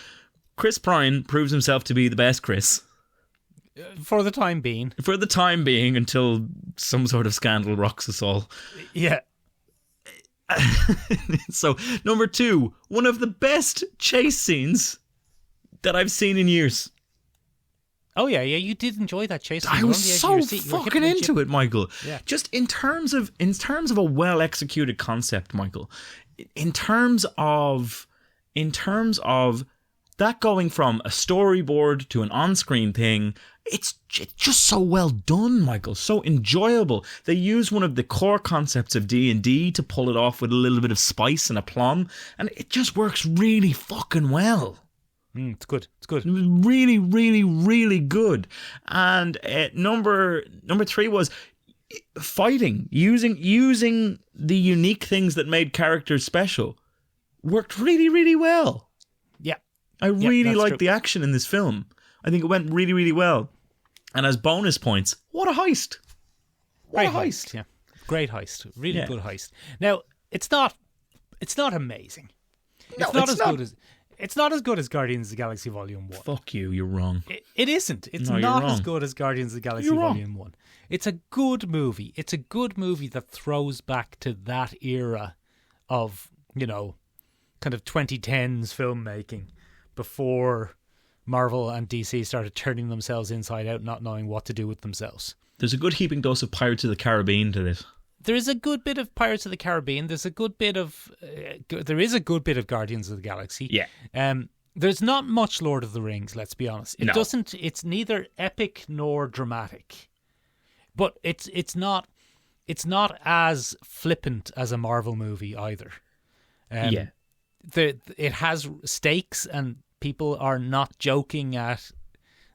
Chris Pine proves himself to be the best Chris. For the time being. For the time being, until some sort of scandal rocks us all. Yeah. So, number 2, one of the best chase scenes that I've seen in years. Oh yeah, you did enjoy that chase. I was so fucking into it, Michael. Yeah. Just in terms of a well executed concept, Michael. In terms of that going from a storyboard to an on-screen thing, it's just so well done, Michael. So enjoyable. They use one of the core concepts of D&D to pull it off with a little bit of spice and aplomb, and it just works really fucking well. It's good. It's good. It was really, really, really good. And number 3 was fighting, using the unique things that made characters special. Worked really, really well. Yeah. I really liked the action in this film. I think it went really, really well. And as bonus points, what a heist. What a heist. Yeah. Great heist. Really Yeah. good heist. Now, it's not amazing. No, It's not as good as Guardians of the Galaxy Volume 1. Fuck you, you're wrong. It isn't. It's No, you're not as wrong. good as Guardians of the Galaxy You're wrong. Volume 1. It's a good movie. It's a good movie that throws back to that era of, kind of 2010s filmmaking before Marvel and DC started turning themselves inside out, not knowing what to do with themselves. There's a good heaping dose of Pirates of the Caribbean to this. There is a good bit of Pirates of the Caribbean. There's a good bit of there is a good bit of Guardians of the Galaxy. Yeah. There's not much Lord of the Rings, let's be honest. No. It's neither epic nor dramatic. But it's not as flippant as a Marvel movie either. Yeah. It has stakes, and people are not joking at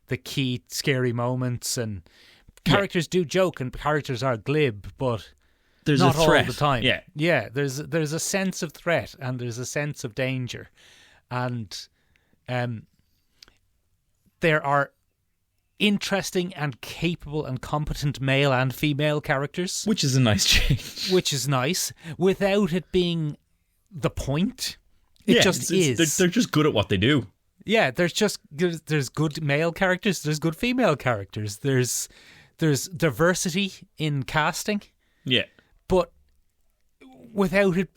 the key scary moments, and characters do joke and characters are glib, but There's not a threat all the time. Yeah. There's a sense of threat and there's a sense of danger, and there are interesting and capable and competent male and female characters, Which is a nice change. which is nice, without it being the point. It just is. They're just good at what they do. Yeah, there's good male characters, there's good female characters, there's diversity in casting, Yeah. but without it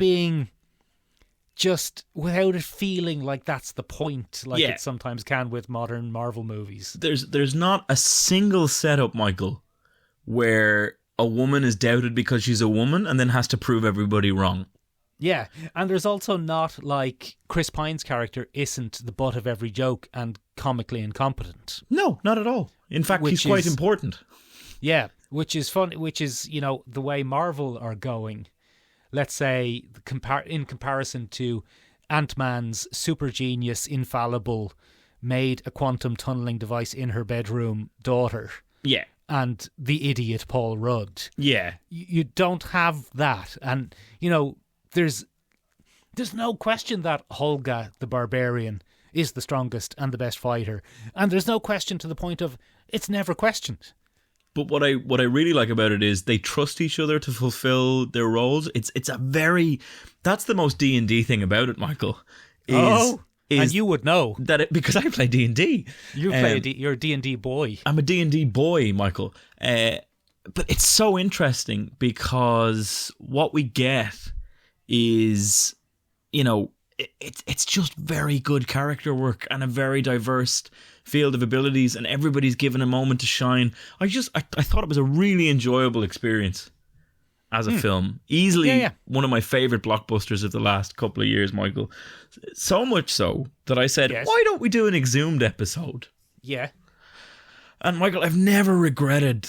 feeling like that's the point, like Yeah. it sometimes can with modern Marvel movies. There's not a single setup, Michael, where a woman is doubted because she's a woman and then has to prove everybody wrong. Yeah, and there's also not like Chris Pine's character isn't the butt of every joke and comically incompetent. No, not at all. In fact, Which he's quite is- important. Yeah, which is fun. Which is the way Marvel are going. Let's say in comparison to Ant-Man's super genius, infallible, made a quantum tunneling device in her bedroom daughter, Yeah. and the idiot Paul Rudd. Yeah. You don't have that, and there's no question that Holga the Barbarian is the strongest and the best fighter, and there's no question to the point of it's never questioned. But what I really like about it is they trust each other to fulfill their roles. That's the most D&D thing about it, Michael. And you would know. Because I play D&D. You're a D&D boy. I'm a D&D boy, Michael. But it's so interesting because what we get is, it's just very good character work and a very diverse field of abilities, and everybody's given a moment to shine. I thought it was a really enjoyable experience as a film. Easily one of my favourite blockbusters of the last couple of years, Michael. So much so that I said, Yes. why don't we do an Exhumed episode? Yeah. And Michael, I've never regretted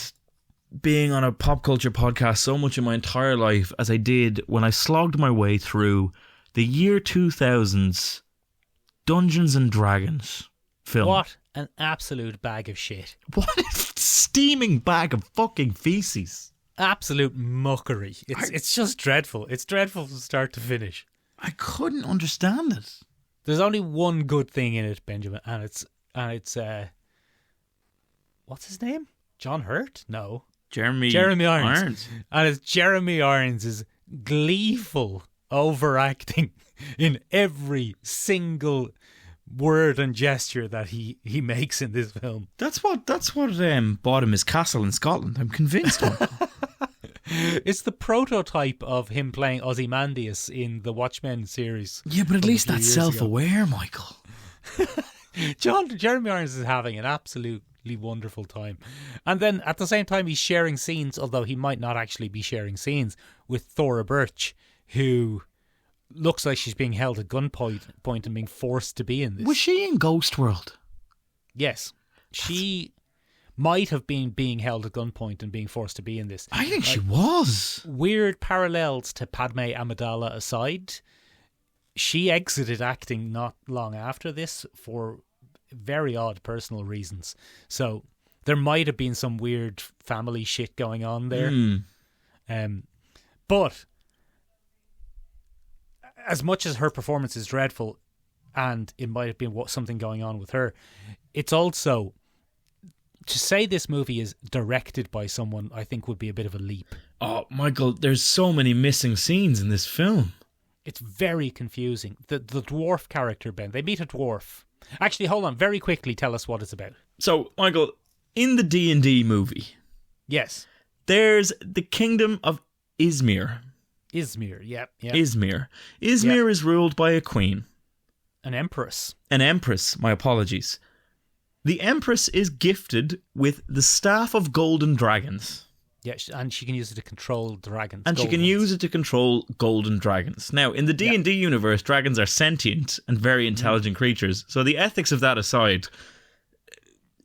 being on a pop culture podcast so much in my entire life as I did when I slogged my way through the year 2000's Dungeons and Dragons film. What an absolute bag of shit. What a steaming bag of fucking feces. Absolute muckery. It's just dreadful. It's dreadful from start to finish. I couldn't understand it. There's only one good thing in it, Benjamin, and it's what's his name? John Hurt? No. Jeremy Irons. And it's Jeremy Irons' gleeful overacting in every single word and gesture that he makes in this film. That's what bought him his castle in Scotland. I'm convinced. It's the prototype of him playing Ozymandias in the Watchmen series. Yeah, but at from a least few that's years ago. self-aware, Michael. Jeremy Irons is having an absolutely wonderful time. And then at the same time he's sharing scenes, although he might not actually be sharing scenes, with Thora Birch, who looks like she's being held at gunpoint and being forced to be in this. Was she in Ghost World? Yes. She might have been being held at gunpoint and being forced to be in this. I think she was. Weird parallels to Padme Amidala aside, she exited acting not long after this for very odd personal reasons. So there might have been some weird family shit going on there. But as much as her performance is dreadful, and it might have been something going on with her, it's also, to say this movie is directed by someone, I think would be a bit of a leap. Oh, Michael, there's so many missing scenes in this film. It's very confusing. The dwarf character, Ben, they meet a dwarf. Actually, hold on, very quickly tell us what it's about. So, Michael, in the D&D movie, Yes. there's the kingdom of Izmir. Izmir, yep. Izmir. Izmir is ruled by a queen. An empress. An empress, my apologies. The empress is gifted with the staff of golden dragons. Yeah, and she can use it to control dragons. And she can use it to control golden dragons. Now, in the D&D universe, dragons are sentient and very intelligent creatures. So the ethics of that aside,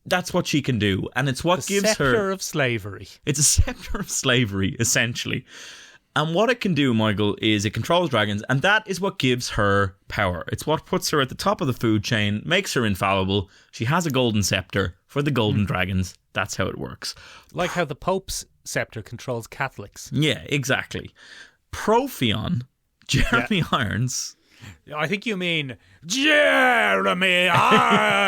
that's what she can do. And it's what gives her... scepter of slavery. It's a scepter of slavery, essentially. And what it can do, Michael, is it controls dragons, and that is what gives her power. It's what puts her at the top of the food chain, makes her infallible. She has a golden scepter for the golden dragons. That's how it works. Like how the Pope's scepter controls Catholics. Yeah, exactly. Profion, Jeremy Irons... I think you mean Jeremy Irons.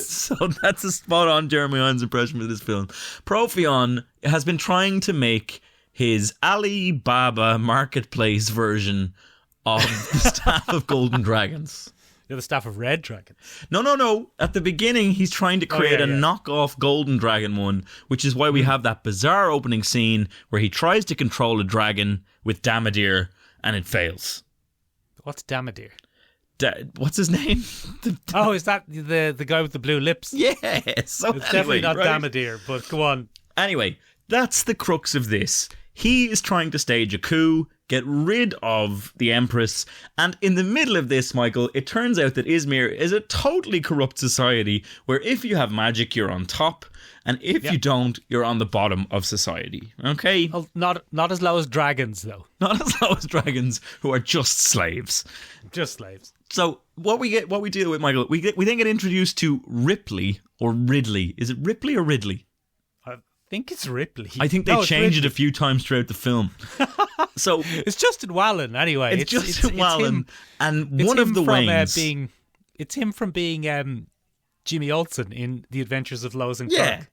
So that's a spot-on Jeremy Irons impression for this film. Profion has been trying to make his Alibaba marketplace version of the Staff of Golden Dragons. You're the staff of Red Dragon. No. At the beginning, he's trying to create a knockoff Golden Dragon one, which is why we have that bizarre opening scene where he tries to control a dragon with Damadir, and it fails. What's Damadir? What's his name? Oh, is that the guy with the blue lips? Yeah. So It's definitely not right? Damadir, but go on. Anyway, that's the crux of this. He is trying to stage a coup, get rid of the Empress, and in the middle of this, Michael, it turns out that Izmir is a totally corrupt society where if you have magic, you're on top, and if you don't, you're on the bottom of society. Okay? Well, not as low as dragons, though. Not as low as dragons who are just slaves. Just slaves. So what we deal with, Michael, we then get introduced to Ripley or Ridley. Is it Ripley or Ridley? I think it's Ripley. I think they changed it a few times throughout the film. So it's Justin Wallen, anyway. It's Justin Wallen, and it's one of the Waynes. It's him from being Jimmy Olsen in The Adventures of Lois and Yeah. Clark.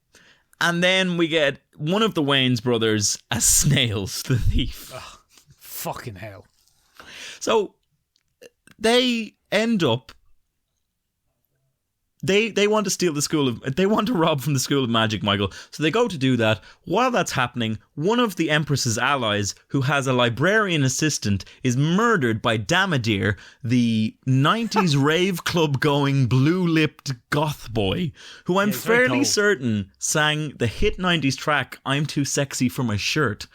And then we get one of the Waynes brothers as Snails, the thief. Oh, fucking hell. So they end up... They want to steal the school of... They want to rob from the School of Magic, Michael. So they go to do that. While that's happening, one of the Empress's allies, who has a librarian assistant, is murdered by Damadir, the 90s rave club going blue-lipped goth boy, who I'm fairly certain sang the hit 90s track, I'm Too Sexy for My Shirt.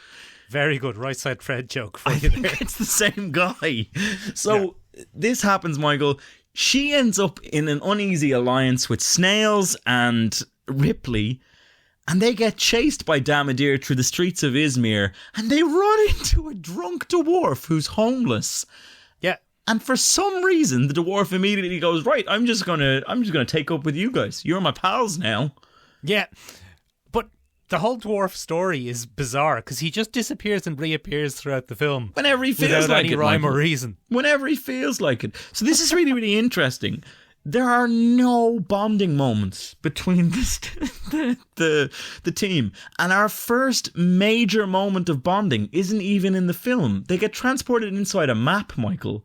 Very good right side Fred joke for I you think there. it's the same guy. So this happens, Michael. She ends up in an uneasy alliance with Snails and Ripley, and they get chased by Damadir through the streets of Izmir, and they run into a drunk dwarf who's homeless. Yeah. And for some reason, the dwarf immediately goes, right, I'm just gonna take up with you guys. You're my pals now. Yeah. But the whole dwarf story is bizarre because he just disappears and reappears throughout the film. Whenever he feels without like any it, rhyme Michael. or reason. Whenever he feels like it. So this is really, really interesting. There are no bonding moments between the team. And our first major moment of bonding isn't even in the film. They get transported inside a map, Michael.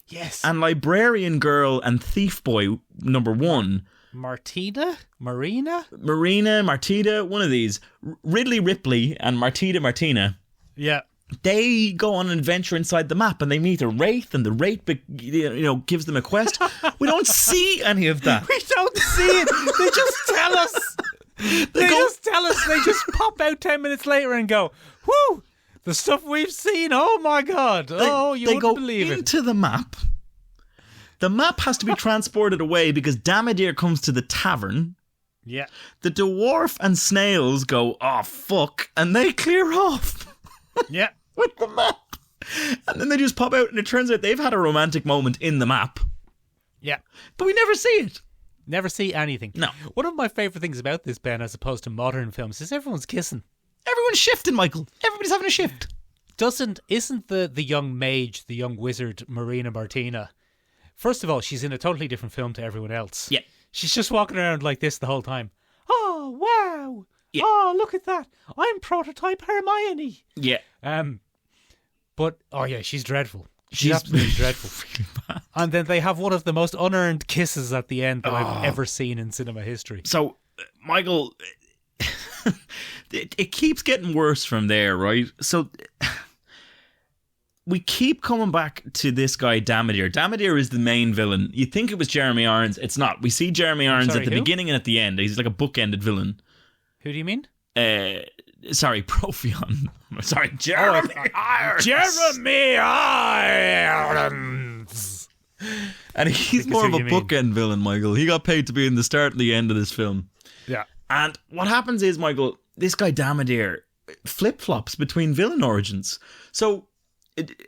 Yes. And Librarian Girl and Thief Boy number 1... Martina, Martita, one of these. Ridley Ripley and Martina. Yeah. They go on an adventure inside the map and they meet a wraith, and the wraith gives them a quest. We don't see any of that. We don't see it. They just tell us. They just pop out 10 minutes later and go, whoo, The stuff we've seen. Oh my God. You wouldn't go believe it. into the map. The map has to be transported away because Damadir comes to the tavern. Yeah. The dwarf and snails go, oh, fuck, and they clear off. Yeah. With the map. And then they just pop out, and it turns out they've had a romantic moment in the map. Yeah. But we never see it. Never see anything. No. One of my favourite things about this, Ben, as opposed to modern films, is everyone's kissing. Everyone's shifting, Michael. Everybody's having a shift. Isn't the young mage, the young wizard, Marina Martina, first of all, she's in a totally different film to everyone else. Yeah. She's just walking around like this the whole time. Oh, wow. Yeah. Oh, look at that. I'm prototype Hermione. Yeah. But, oh yeah, she's dreadful. She's absolutely dreadful. Really bad. And then they have one of the most unearned kisses at the end that I've ever seen in cinema history. So, Michael, it keeps getting worse from there, right? So, we keep coming back to this guy, Damadir. Damadir is the main villain. You'd think it was Jeremy Irons. It's not. We see Jeremy Irons at the beginning and at the end. He's like a bookended villain. Who do you mean? Sorry, Profion. Sorry, Jeremy Irons. Jeremy Irons. And he's more of a bookend villain, Michael. He got paid to be in the start and the end of this film. Yeah. And what happens is, Michael, this guy Damadir flip-flops between villain origins. So,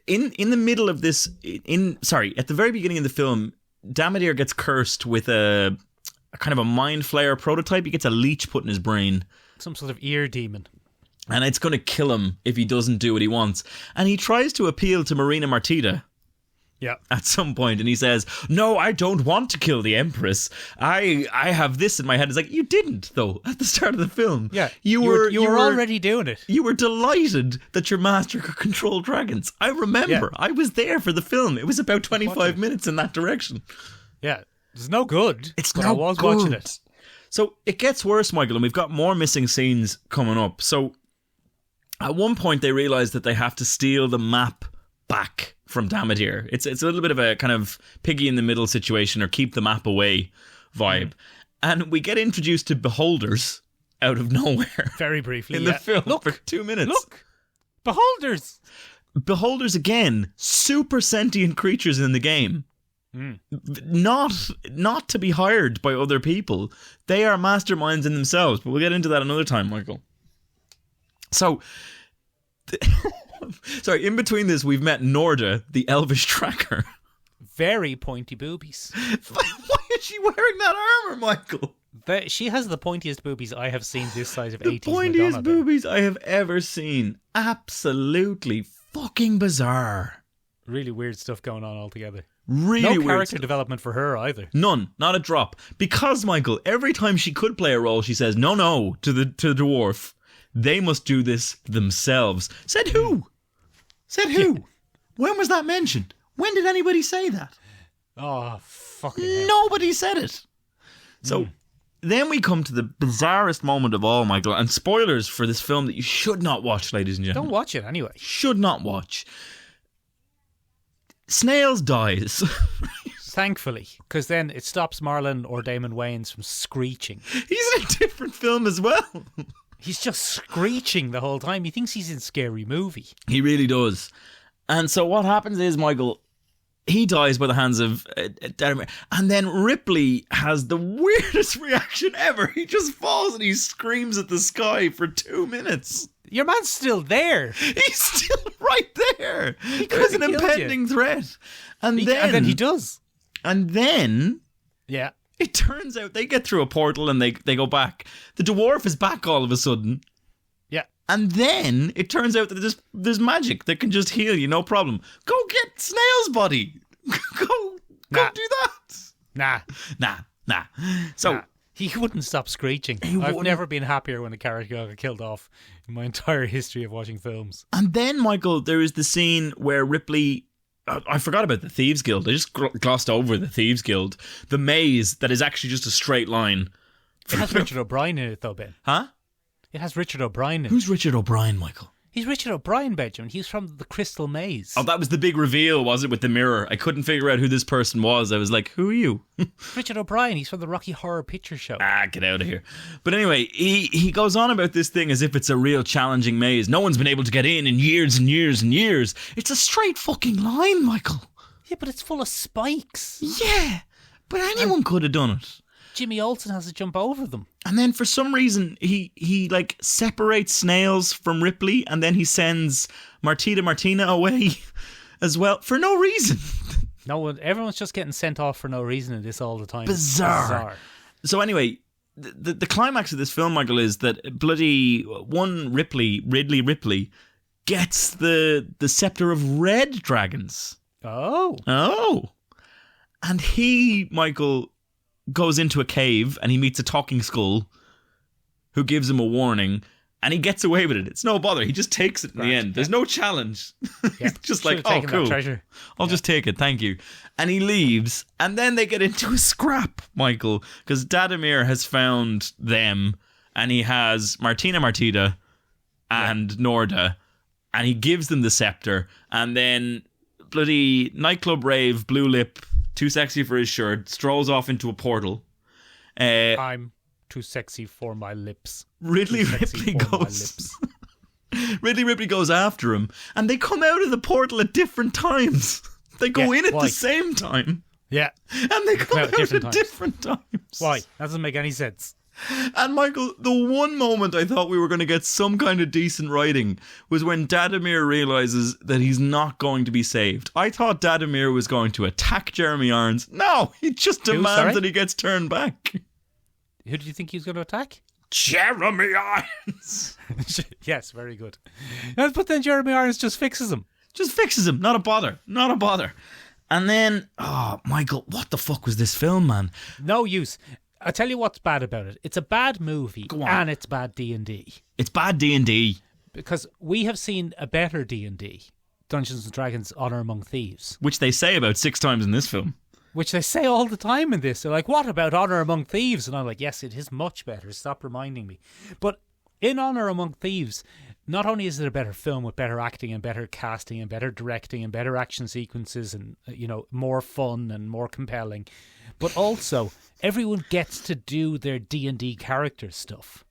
in the middle of this, at the very beginning of the film, Damadir gets cursed with a kind of a mind flayer prototype. He gets a leech put in his brain. Some sort of ear demon. And it's going to kill him if he doesn't do what he wants. And he tries to appeal to Marina Martina. Yeah. At some point, and he says, "No, I don't want to kill the Empress. I have this in my head." It's like, you didn't, though, at the start of the film. Yeah. You were already doing it. You were delighted that your master could control dragons. I remember. Yeah. I was there for the film. It was about 25 minutes in that direction. Yeah. It's no good. It's but no I was good. watching it. So it gets worse, Michael, and we've got more missing scenes coming up. So at one point, they realise that they have to steal the map back from Damadir. It's a little bit of a kind of piggy in the middle situation, or keep the map away vibe. And we get introduced to beholders out of nowhere. Very briefly. In the film for 2 minutes. Look. Beholders. Beholders again, super sentient creatures in the game. Not to be hired by other people. They are masterminds in themselves, but we'll get into that another time, Michael. So, sorry, in between this, we've met Norda, the elvish tracker. Very pointy boobies. Why is she wearing that armour, Michael? She has the pointiest boobies I have seen this size of The 80s pointiest Madonna. boobies I have ever seen. Absolutely fucking bizarre. Really weird stuff going on altogether. Really no weird character stuff. development for her either. None, not a drop. Because, Michael, every time she could play a role, she says no to the dwarf. They must do this themselves. Said who? Said who? When was that mentioned? When did anybody say that? Oh, fucking hell. Nobody said it. So then we come to the bizarrest moment of all, Michael, and spoilers for this film that you should not watch, ladies and gentlemen. Don't watch it anyway. Should not watch. Snails dies. Thankfully, because then it stops Marlon or Damon Wayans from screeching. He's in a different film as well. He's just screeching the whole time. He thinks he's in Scary Movie. He really does. And so what happens is, Michael, he dies by the hands of and then Ripley has the weirdest reaction ever. He just falls and he screams at the sky for 2 minutes. Your man's still there. He's still right there. There's an impending threat. And then he does. And then Yeah. it turns out they get through a portal and they go back. The dwarf is back all of a sudden. Yeah. And then it turns out that there's magic that can just heal you, no problem. Go get Snail's body. Go do that. Nah. So Nah. He wouldn't stop screeching. I've wouldn't. never been happier when a character got killed off in my entire history of watching films. and then, Michael, there is the scene where Ripley. I forgot about the Thieves Guild. I just glossed over the Thieves Guild. The maze that is actually just a straight line. It has Richard O'Brien in it, though, Ben. Huh? It has Richard O'Brien in it. Who's Richard O'Brien, Michael? He's Richard O'Brien, Benjamin. He's from the Crystal Maze. Oh, that was the big reveal, was it, with the mirror? I couldn't figure out who this person was. I was like, who are you? Richard O'Brien, he's from the Rocky Horror Picture Show. Get out of here. But anyway, he goes on about this thing as if it's a real challenging maze. No one's been able to get in years and years and years. It's a straight fucking line, Michael. Yeah, but it's full of spikes. Yeah, but anyone could have done it. Jimmy Olsen has to jump over them. And then for some reason, he like separates Snails from Ripley, and then he sends Martina away as well for no reason. Everyone's just getting sent off for no reason in this all the time. Bizarre. So anyway, the climax of this film, Michael, is that bloody one Ridley Ripley gets the scepter of red dragons. Oh. And he, Michael, goes into a cave and he meets a talking skull who gives him a warning, and he gets away with it. It's no bother. He just takes it in the end. There's no challenge. He's just like, oh, cool. I'll just take it. Thank you. And he leaves, and then they get into a scrap, Michael, because Dadamir has found them, and he has Martina and Norda, and he gives them the scepter, and then bloody nightclub rave, blue lip, too sexy for his shirt, strolls off into a portal. I'm too sexy for my lips. Ridley Ripley goes after him, and they come out of the portal at different times. They go in at the same time. Yeah. And they come out at different times. Why? That doesn't make any sense. And Michael, the one moment I thought we were going to get some kind of decent writing was when Dadamir realises that he's not going to be saved. I thought Dadamir was going to attack Jeremy Irons. No, he just demands that he gets turned back. Who do you think he's going to attack? Jeremy Irons. Yes, very good. But then Jeremy Irons just fixes him. Not a bother. And then, Michael, what the fuck was this film, man? No use. I'll tell you what's bad about it. It's a bad movie, and it's bad D&D. It's bad D&D. Because we have seen a better D&D, Dungeons & Dragons Honor Among Thieves. Which they say about 6 times in this film. Which they say all the time in this. They're like, what about Honor Among Thieves? And I'm like, yes, it is much better. Stop reminding me. But in Honor Among Thieves, not only is it a better film with better acting and better casting and better directing and better action sequences and, more fun and more compelling, but also everyone gets to do their D&D character stuff.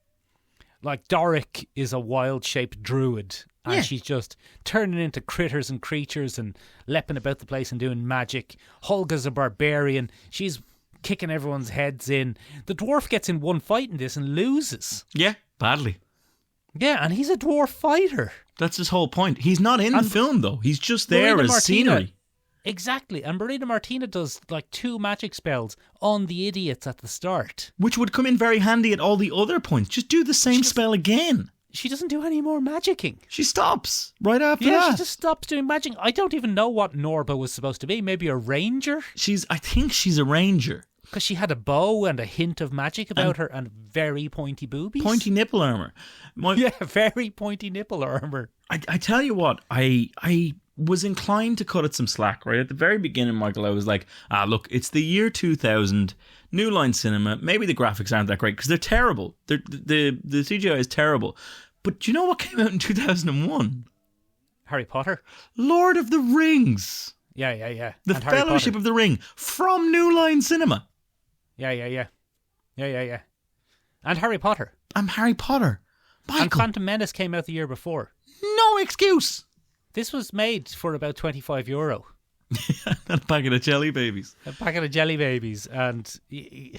Like Doric is a wild-shaped druid, and she's just turning into critters and creatures and leaping about the place and doing magic. Holga's a barbarian. She's kicking everyone's heads in. The dwarf gets in one fight in this and loses. Yeah, badly. Yeah, and he's a dwarf fighter. That's his whole point. He's not in the film, though. He's just there as scenery. Exactly. And Marina Martina does like 2 magic spells on the idiots at the start. Which would come in very handy at all the other points. Just do the same spell again. She doesn't do any more magicking. She stops right after that. Yeah, she just stops doing magic. I don't even know what Norba was supposed to be. Maybe a ranger? I think she's a ranger. Because she had a bow and a hint of magic about her and very pointy boobies. Pointy nipple armour. Yeah, very pointy nipple armour. I tell you what, I was inclined to cut it some slack, right? At the very beginning, Michael, I was like, look, it's the year 2000, New Line Cinema. Maybe the graphics aren't that great because they're terrible. The CGI is terrible. But do you know what came out in 2001? Harry Potter? Lord of the Rings. Yeah. The Fellowship of the Ring from New Line Cinema. Yeah. And Harry Potter. I'm Harry Potter. Michael. And Phantom Menace came out the year before. No excuse. This was made for about €25. A packet of jelly babies. And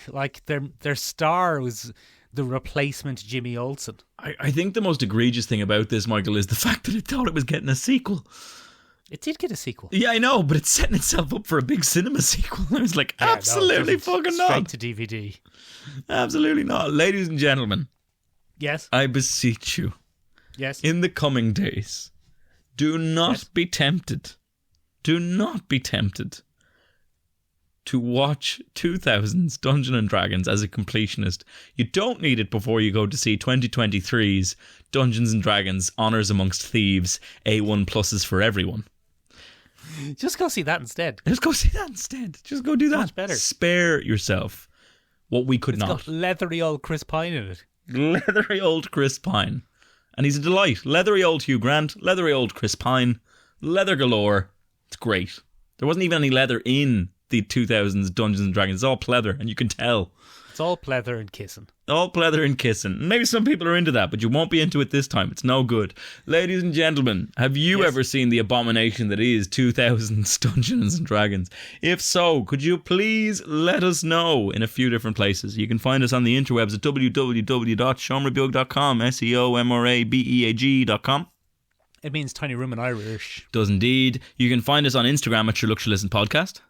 like their star was the replacement Jimmy Olsen. I think the most egregious thing about this, Michael, is the fact that it thought it was getting a sequel. It did get a sequel. Yeah, I know, but it's setting itself up for a big cinema sequel. I was like, absolutely fucking not. Straight to DVD. Absolutely not. Ladies and gentlemen. Yes. I beseech you. Yes. In the coming days, do not be tempted. Do not be tempted to watch 2000's Dungeons and Dragons as a completionist. You don't need it before you go to see 2023's Dungeons and Dragons Honors Amongst Thieves A1 pluses for everyone. Just go see that instead. Just go do that. Much better. Spare yourself what we could not. It's got leathery old Chris Pine in it. Leathery old Chris Pine. And he's a delight. Leathery old Hugh Grant, leathery old Chris Pine, leather galore. It's great. There wasn't even any leather in the 2000s Dungeons and Dragons. It's all pleather, and you can tell. It's all pleather and kissing. All pleather and kissing. Maybe some people are into that, but you won't be into it this time. It's no good. Ladies and gentlemen, have you ever seen the abomination that is 2000s Dungeons and Dragons? If so, could you please let us know in a few different places? You can find us on the interwebs at www.seomrabeag.com, seomrabeag.com. It means tiny room in Irish. Does indeed. You can find us on Instagram at Sure Look, Sure Listen Podcast.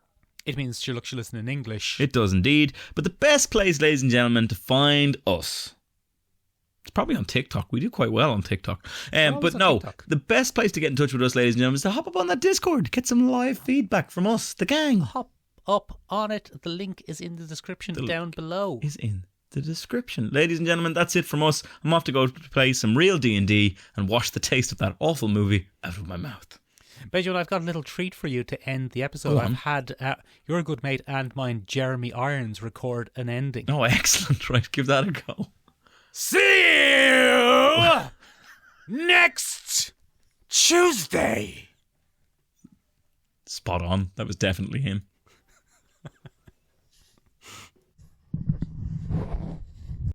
It means Sure Look, Sure Listen in English. It does indeed. But the best place, ladies and gentlemen, to find us, it's probably on TikTok. We do quite well on TikTok. But no, TikTok. The best place to get in touch with us, ladies and gentlemen, is to hop up on that Discord. Get some live feedback from us, the gang. Hop up on it. The link is in the description down below. Is in the description. Ladies and gentlemen, that's it from us. I'm off to go play some real D&D and wash the taste of that awful movie out of my mouth. Benjamin, I've got a little treat for you to end the episode. Go on. I've had your good mate and mine, Jeremy Irons, record an ending. Oh, excellent. Right, give that a go. See you next Tuesday. Spot on. That was definitely him.